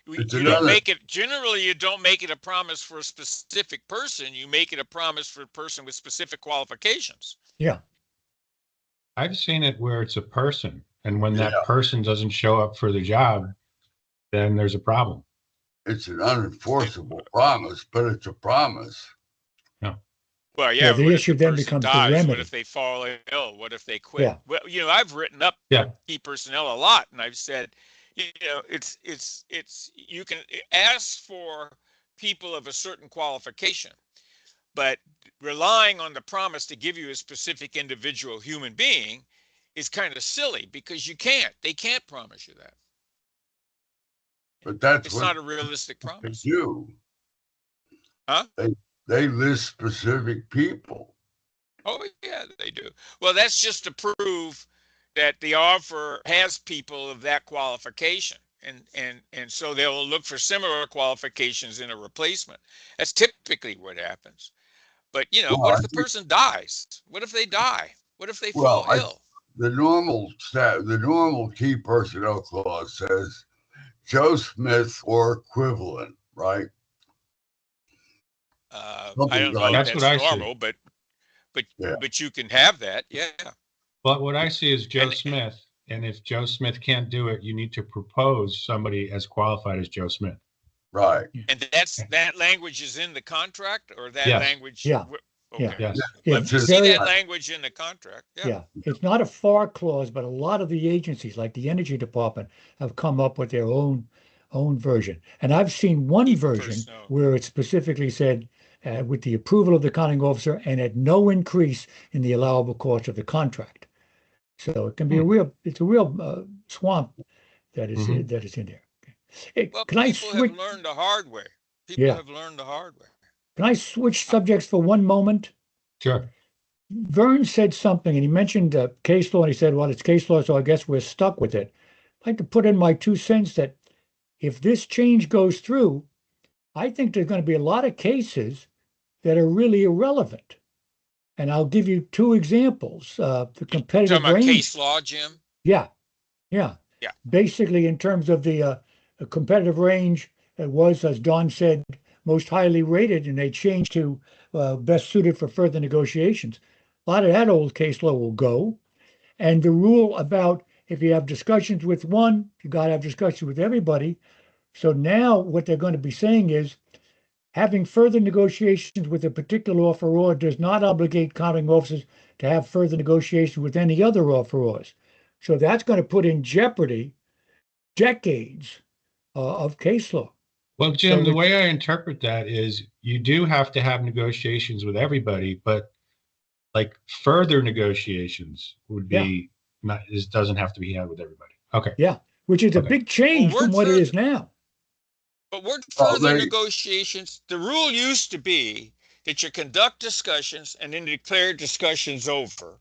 It's You don't another- make it, generally, you don't make it a promise for a specific person. You make it a promise for a person with specific qualifications. Yeah. I've seen it where it's a person, and when that Yeah. person doesn't show up for the job, then there's a problem. It's an unenforceable promise, but it's a promise. Well, Yeah, yeah, the what if issue the then person becomes the dies? What remedy. if they fall ill? What if they quit? Yeah. Well, I've written up Yeah. key personnel a lot, and I've said, it's you can ask for people of a certain qualification, but relying on the promise to give you a specific individual human being is kind of silly, because they can't promise you that. But that's It's what not a realistic they promise. do. Huh? They list specific people. Oh, yeah, they do. Well, that's just to prove that the offer has people of that qualification. And so they'll look for similar qualifications in a replacement. That's typically what happens. But, Well, what I if the think- person dies? What if they die? What if they Well, fall ill? The normal key personnel clause says Joe Smith or equivalent, right? I something don't know like- if That's that's what I see. normal, but Yeah. but you can have that. Yeah. But what I see is Joe And- Smith, and if Joe Smith can't do it, you need to propose somebody as qualified as Joe Smith. Right. And that language is in the contract, or that Yes. language? Yeah. Okay. Yeah. Yes. Well, It's if you see very- that language in the contract, Yeah, it's not a FAR clause, but a lot of the agencies, like the Energy Department, have come up with their own version. And I've seen one version Personnel. where it specifically said, with the approval of the accounting officer and at no increase in the allowable cost of the contract. So it can be it's a real swamp that is Mhm. that is in there. Hey, well, can I people switch? have learned the hard way. People Yeah. have learned the hard way. Can I switch subjects for one moment? Sure. Vern said something, and he mentioned case law, and he said, well, it's case law, so I guess we're stuck with it. I'd like to put in my 2 cents that if this change goes through, I think there's going to be a lot of cases that are really irrelevant. And I'll give you 2 examples. The competitive Talking about range. case law, Jim? Yeah, yeah. Yeah. Basically, in terms of the competitive range, it was, as Don said, most highly rated, and they changed to best suited for further negotiations. A lot of that old case law will go. And the rule about if you have discussions with one, you got to have discussions with everybody. So now what they're going to be saying is having further negotiations with a particular offeror does not obligate accounting officers to have further negotiations with any other offerors. So that's going to put in jeopardy decades of case law. Well, Jim, So the the- way I interpret that is you do have to have negotiations with everybody, but like further negotiations would be not, it doesn't have to be had with everybody. Okay. Which is a Okay. big change Well, from what it is now. But word Well, further they- negotiations, the rule used to be that you conduct discussions and then declare discussions over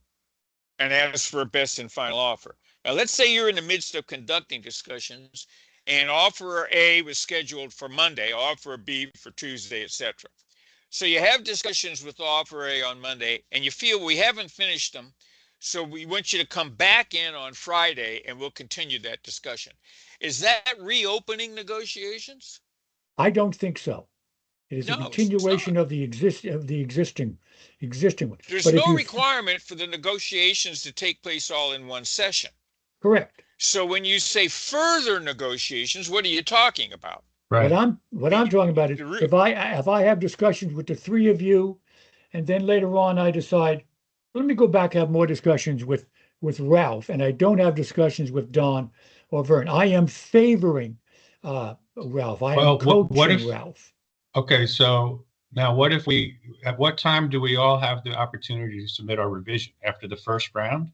and ask for a best and final offer. Now, let's say you're in the midst of conducting discussions and offeror A was scheduled for Monday, offeror B for Tuesday, etc. So you have discussions with offeror A on Monday and you feel we haven't finished them. So we want you to come back in on Friday and we'll continue that discussion. Is that reopening negotiations? I don't think so. It is a No, it's continuation not. of the existing one. There's But if no you- requirement for the negotiations to take place all in one session. Correct. So when you say further negotiations, what are you talking about? Right. What I'm talking about is The re- if I have discussions with the 3 of you, and then later on I decide, let me go back and have more discussions with Ralph, and I don't have discussions with Don or Vern. I am favoring Ralph. I Well, am coaching what if- Ralph. Okay. So now at what time do we all have the opportunity to submit our revision? After the first round?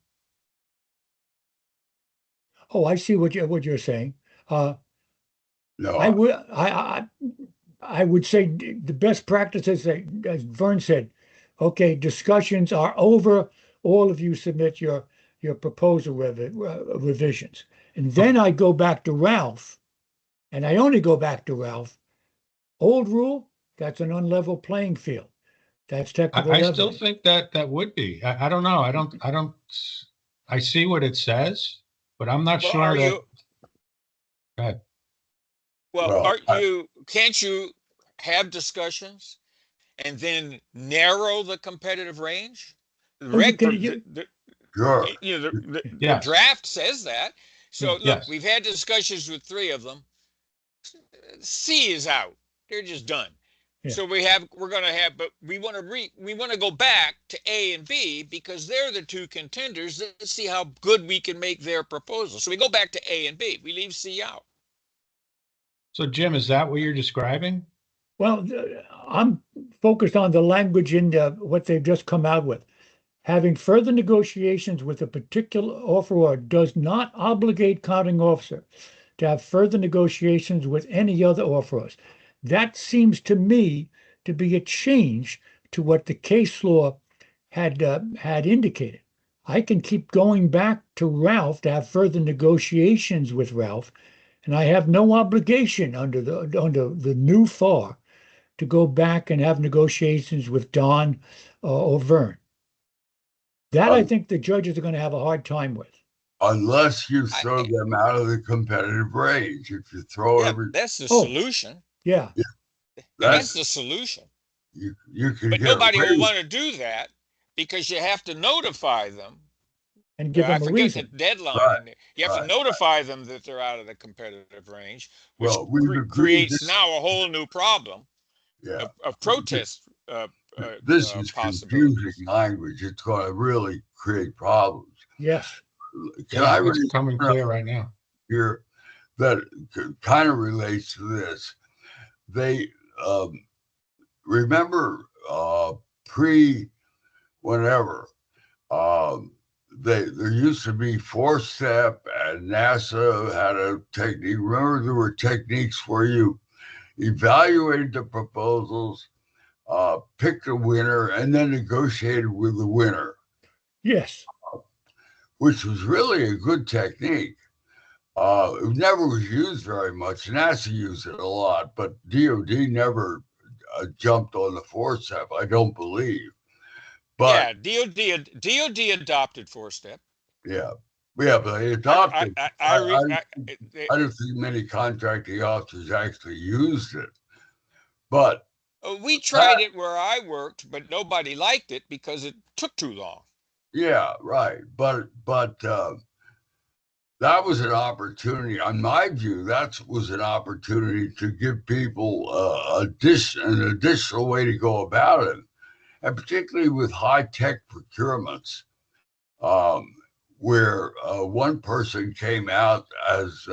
Oh, I see what you're saying. No, I would say the best practices, as Vern said, okay, discussions are over. All of you submit your proposal revisions. And then I go back to Ralph, and I only go back to Ralph. Old rule, that's an unlevel playing field. That's technical I leveling. still think that would be. I don't know. I see what it says, but I'm not Well, sure are that. you Go ahead. Well, can't you have discussions and then narrow the competitive range? Oh, you can, sure. The Yes. draft says that. So look, Yes. we've had discussions with 3 of them. C is out. They're just done. Yeah. So we're going to have, but we want to go back to A and B because they're the 2 contenders. Let's see how good we can make their proposal. So we go back to A and B. We leave C out. So Jim, is that what you're describing? well, I'm focused on the language in what they've just come out with. Having further negotiations with a particular offeror does not obligate counting officer to have further negotiations with any other offerors. That seems to me to be a change to what the case law had indicated. I can keep going back to Ralph to have further negotiations with Ralph, and I have no obligation under the new FAR to go back and have negotiations with Don or Vern. That I think the judges are going to have a hard time with. Unless you throw them out of the competitive range. If you throw that's the solution. Yeah. That's the solution. You can But get nobody will want to do that because you have to notify them. And give them a reason. The deadline. Right. You have to notify them that they're out of the competitive range, which Well, we've creates this, now a whole new problem of protest. This is possibilities. confusing language. It's going to really create problems. Yes. Can I It's really coming clear right now. here that kind of relates to this? They remember whenever there used to be 4-step, and NASA had a technique. Remember, there were techniques where you evaluated the proposals, picked a winner, and then negotiated with the winner. Yes. Which was really a good technique. It never was used very much. NASA used it a lot, but DOD never jumped on the 4-step, I don't believe. But DOD adopted 4-step. Yeah, but they adopted. I don't think many contracting officers actually used it. But we tried it where I worked, but nobody liked it because it took too long. Yeah, right. But that was an opportunity. On my view, that was an opportunity to give people an additional way to go about it, and particularly with high-tech procurements, where one person came out as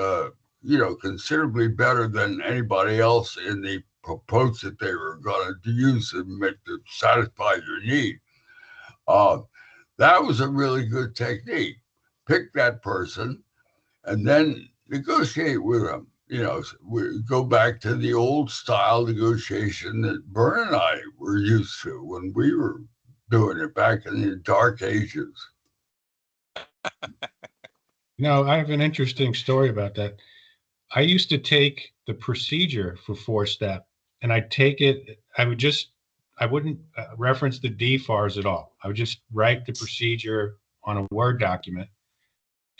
considerably better than anybody else in the approach that they were going to use to satisfy your need. That was a really good technique. Pick that person and then negotiate with them. We go back to the old style negotiation that Vern and I were used to when we were doing it back in the dark ages. I have an interesting story about that. I used to take the procedure for 4-step, and I'd take it. I wouldn't reference the DFARs at all. I would just write the procedure on a Word document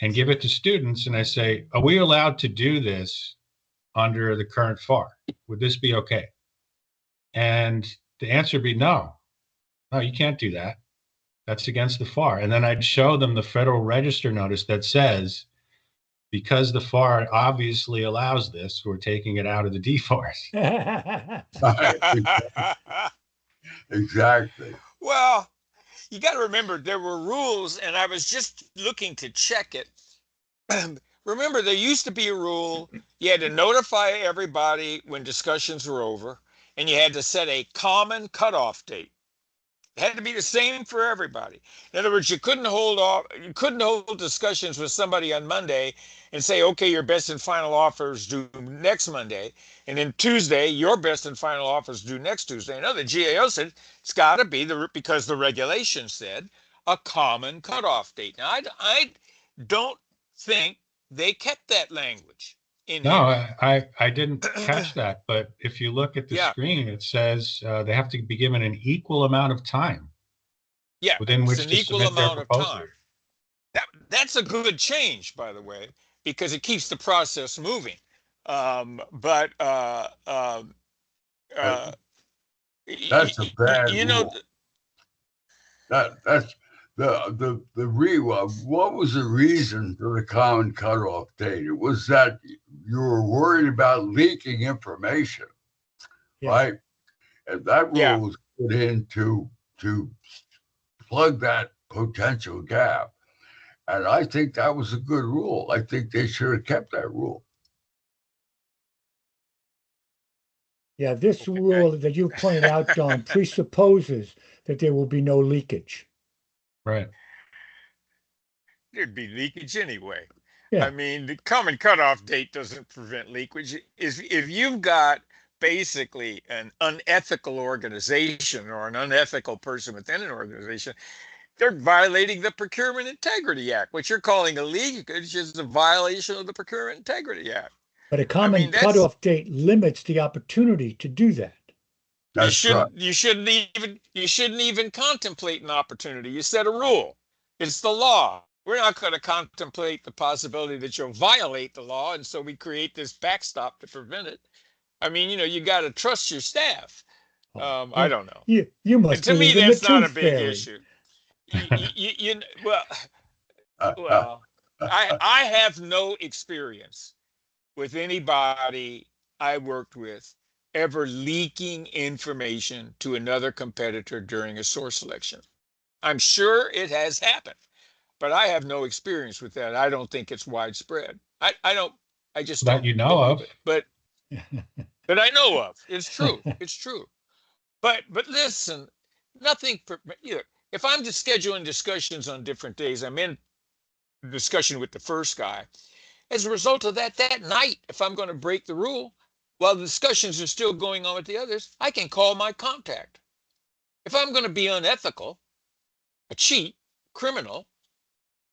and give it to students. And I say, are we allowed to do this under the current FAR? Would this be okay? And the answer would be no, you can't do that. That's against the FAR. And then I'd show them the Federal Register notice that says, because the FAR obviously allows this, we're taking it out of the DFARs. Exactly. Well, you got to remember there were rules, and I was just looking to check it. Remember, there used to be a rule. You had to notify everybody when discussions were over, and you had to set a common cutoff date. It had to be the same for everybody. In other words, you couldn't hold discussions with somebody on Monday and say, okay, your best and final offers due next Monday. And then Tuesday, your best and final offers due next Tuesday. No, the GAO said it's got to be, because the regulation said, a common cutoff date. Now, I don't think they kept that language in here. I didn't catch that. But if you look at the screen, it says they have to be given an equal amount of time. Yeah, within which to submit their proposal. That's a good change, by the way, because it keeps the process moving. But Uh, uh, That's a bad you know, rule. That's what was the reason for the common cutoff date? It was that you were worried about leaking information, Yeah. right? And that yeah. rule was put in to plug that potential gap. And I think that was a good rule. I think they should have kept that rule. Yeah, this Okay. rule that you pointed out, Don, presupposes that there will be no leakage. Right. There'd be leakage anyway. I Yeah, mean, the common cutoff date doesn't prevent leakage. Is if you've got basically an unethical organization or an unethical person within an organization, they're violating the Procurement Integrity Act. What you're calling a leakage is a violation of the Procurement Integrity Act. but a I common mean, that's cutoff date limits the opportunity to do that. That's right. you shouldn't even contemplate an opportunity. You set a rule. It's the law. We're not going to contemplate the possibility that you'll violate the law, and so we create this backstop to prevent it. I mean, you got to trust your staff. Oh, I don't know. you And must to me, believe in the that's not a tooth big fairy. issue. Well, Uh, uh, well, I have no experience with anybody I worked with ever leaking information to another competitor during a source selection. I'm sure it has happened, but I have no experience with that. I don't think it's widespread. I just That don't you know believe of. it. But I know of. It's true. It's true. But listen, nothing. If I'm just scheduling discussions on different days, I'm in discussion with the first guy. As a result of that, that night, if I'm going to break the rule, while the discussions are still going on with the others, I can call my contact. If I'm going to be unethical, a cheat, criminal,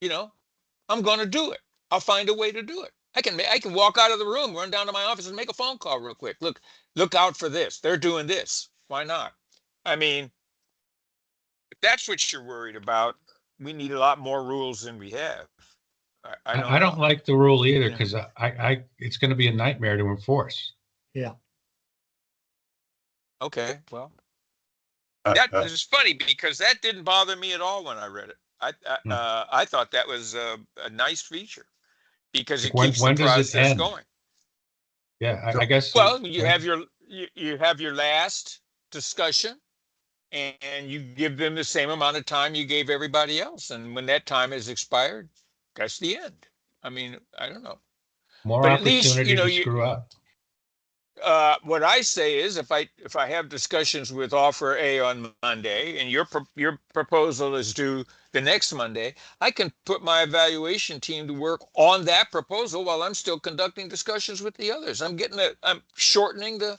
you know, I'm going to do it. I'll find a way to do it. I can walk out of the room, run down to my office, and make a phone call real quick. Look out for this. They're doing this. Why not? I mean, if that's what you're worried about, we need a lot more rules than we have. I don't I don't know. like the rule either You know. because it's going to be a nightmare to enforce. Yeah. Okay, well, that is funny because that didn't bother me at all when I read it. Hmm. I thought that was a nice feature because Like it keeps the when does it process end? going. Yeah, So, I guess. Well, you When, have your last discussion, and you give them the same amount of time you gave everybody else, and when that time has expired, that's the end. I mean, I don't know, more but at least opportunity to screw up. what I say is if I have discussions with offer A on Monday and your proposal is due the next Monday, I can put my evaluation team to work on that proposal while I'm still conducting discussions with the others. I'm shortening the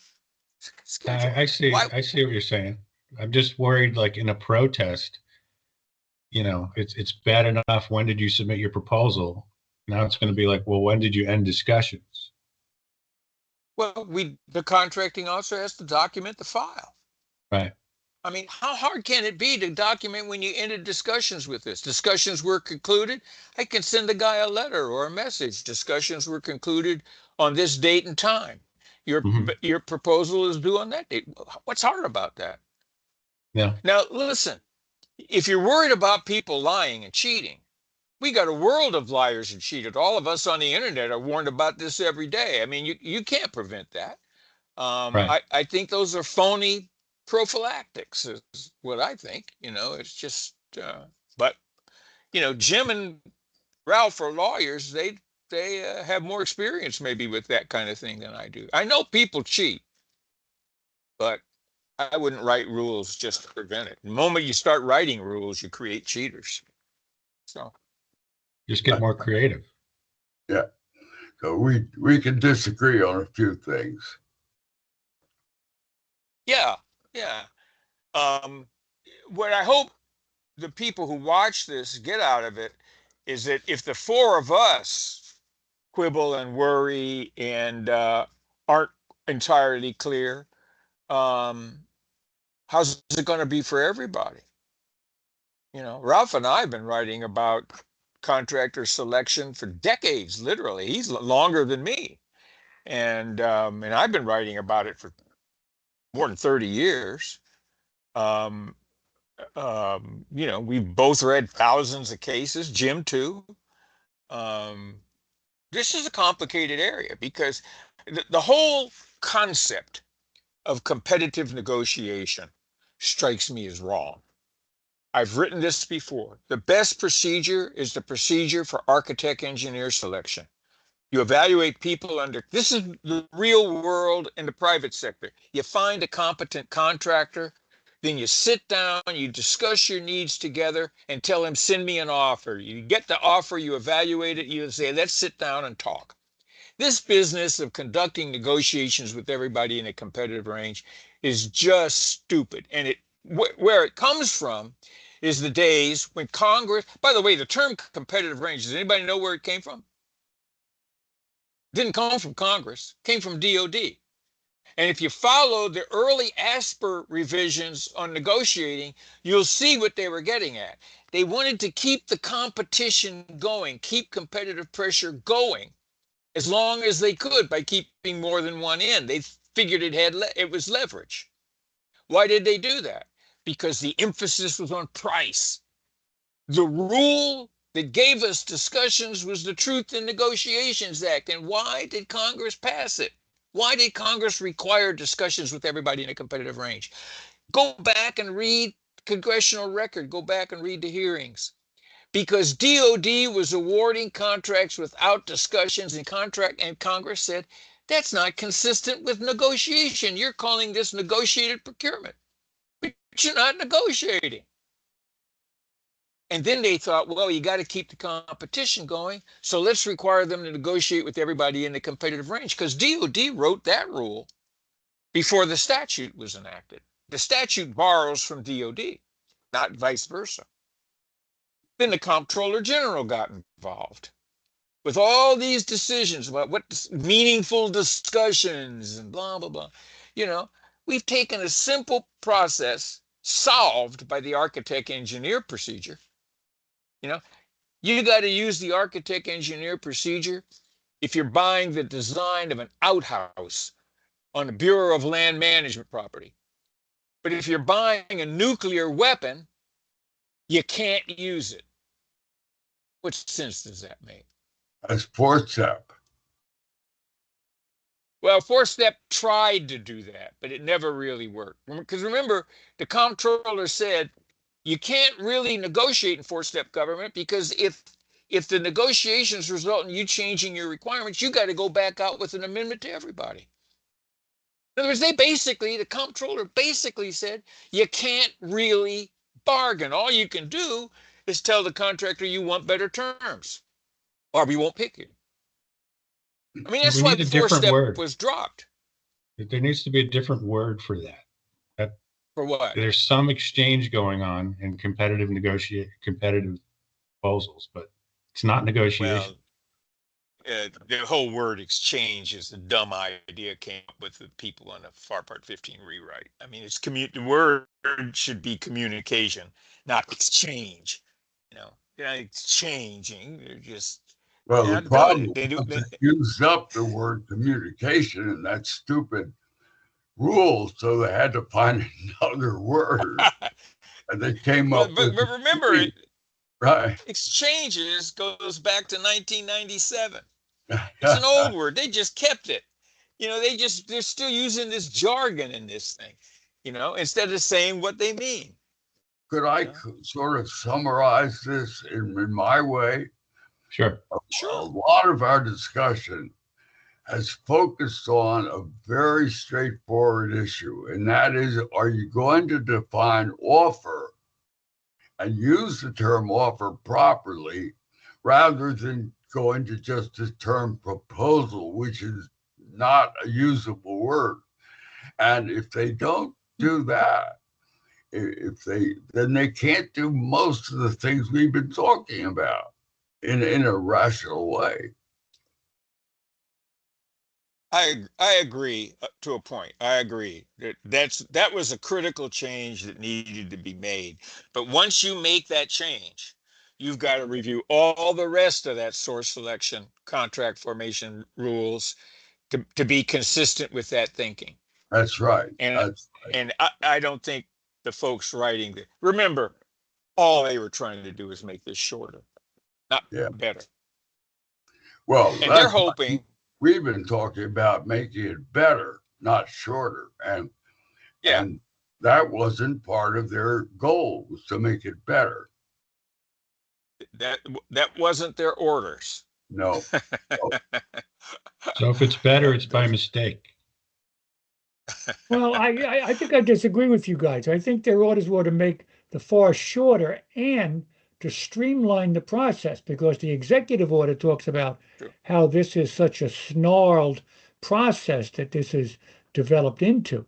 schedule. I see. Why? I see what you're saying. I'm just worried, like in a protest, it's bad enough. When did you submit your proposal? Now it's going to be like, well, when did you end discussions? Well, the contracting officer has to document the file. Right. I mean, how hard can it be to document when you ended discussions with this? Discussions were concluded. I can send the guy a letter or a message. Discussions were concluded on this date and time. Your Hmm. your proposal is due on that date. What's hard about that? Yeah. Now, listen, if you're worried about people lying and cheating, we got a world of liars and cheaters. All of us on the internet are warned about this every day. I mean, you can't prevent that. Right. I think those are phony prophylactics, is what I think. It's just, but Jim and Ralph are lawyers. They have more experience maybe with that kind of thing than I do. I know people cheat, but I wouldn't write rules just to prevent it. The moment you start writing rules, you create cheaters. So Just get more creative. yeah. So we can disagree on a few things. yeah, yeah. What I hope the people who watch this get out of it is that if the four of us quibble and worry and aren't entirely clear, um, how's it going to be for everybody? Ralph and I have been writing about contractor selection for decades, literally. He's longer than me. and I've been writing about it for more than 30 years. We've both read thousands of cases, Jim too. This is a complicated area because the whole concept of competitive negotiation strikes me as wrong. I've written this before. The best procedure is the procedure for architect engineer selection. You evaluate people under, this is the real world in the private sector. You find a competent contractor, then you sit down, you discuss your needs together and tell him, send me an offer. You get the offer, you evaluate it, you say, let's sit down and talk. This business of conducting negotiations with everybody in a competitive range is just stupid. And where it comes from is the days when Congress, by the way, the term competitive range, does anybody know where it came from? Didn't come from Congress, came from DOD. And if you follow the early ASPR revisions on negotiating, you'll see what they were getting at. They wanted to keep the competition going, keep competitive pressure going as long as they could by keeping more than one in. They figured it was leverage. Why did they do that? Because the emphasis was on price. The rule that gave us discussions was the Truth in Negotiations Act. And why did Congress pass it? Why did Congress require discussions with everybody in a competitive range? Go back and read congressional record. Go back and read the hearings. Because DOD was awarding contracts without discussions and Congress said, that's not consistent with negotiation. You're calling this negotiated procurement, but you're not negotiating. And then they thought, well, you got to keep the competition going. So let's require them to negotiate with everybody in the competitive range, because DOD wrote that rule before the statute was enacted. The statute borrows from DOD, not vice versa. Then the Comptroller General got involved with all these decisions about what meaningful discussions and blah, blah, blah. We've taken a simple process solved by the architect engineer procedure. You got to use the architect engineer procedure if you're buying the design of an outhouse on a Bureau of Land Management property. But if you're buying a nuclear weapon, you can't use it. What sense does that make? That's fourth step. Well, fourth step tried to do that, but it never really worked. Because remember, the comptroller said, you can't really negotiate in four-step government because if the negotiations result in you changing your requirements, you got to go back out with an amendment to everybody. In other words, the comptroller basically said, you can't really bargain. All you can do is tell the contractor you want better terms, or we won't pick you. I mean, that's why the fourth step was dropped. There needs to be a different word for that. For what? There's some exchange going on in competitive proposals, but it's not negotiation. Well, the whole word exchange is a dumb idea came up with the people on the FAR Part 15 rewrite. I mean, the word should be communication, not exchange. Exchanging. They're just. Well, the problem they used up the word communication in that stupid rule, so they had to find another word, and they came up with. But remember, right? Exchanges goes back to 1997. It's an old word. They just kept it. They're still using this jargon in this thing. Instead of saying what they mean. Could I sort of summarize this in my way? Sure. A lot of our discussion has focused on a very straightforward issue, and that is, are you going to define offer and use the term offer properly rather than going to just the term proposal, which is not a usable word? And if they don't do that, then they can't do most of the things we've been talking about in a rational way. I agree to a point. I agree that was a critical change that needed to be made. But once you make that change, you've got to review all the rest of that source selection, contract formation rules, to be consistent with that thinking. That's right. And That's right. and I don't think the folks writing the remember, all they were trying to do was make this shorter, not better. Well, And they're hoping. We've been talking about making it better, not shorter, and that wasn't part of their goal, was to make it better. That wasn't their orders. No. So if it's better, it's by mistake. Well, I think I disagree with you guys. I think their orders were to make the FAR shorter and to streamline the process, because the executive order talks about how this is such a snarled process that this is developed into.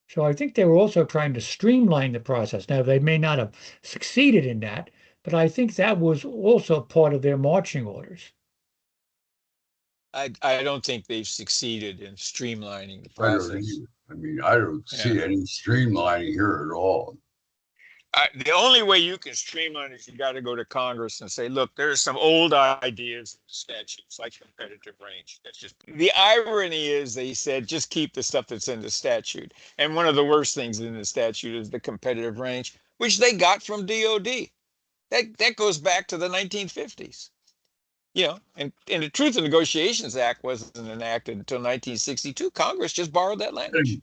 So I think they were also trying to streamline the process. Now, they may not have succeeded in that, but I think that was also part of their marching orders. I don't think they've succeeded in streamlining the I don't process. either. I mean, I don't see any streamlining here at all. The only way you can streamline is you got to go to Congress and say, look, there's some old ideas, statutes like competitive range. That's just the irony is they said just keep the stuff that's in the statute. And one of the worst things in the statute is the competitive range, which they got from DOD. That goes back to the 1950s. You know, and the Truth and Negotiations Act wasn't enacted until 1962. Congress just borrowed that language.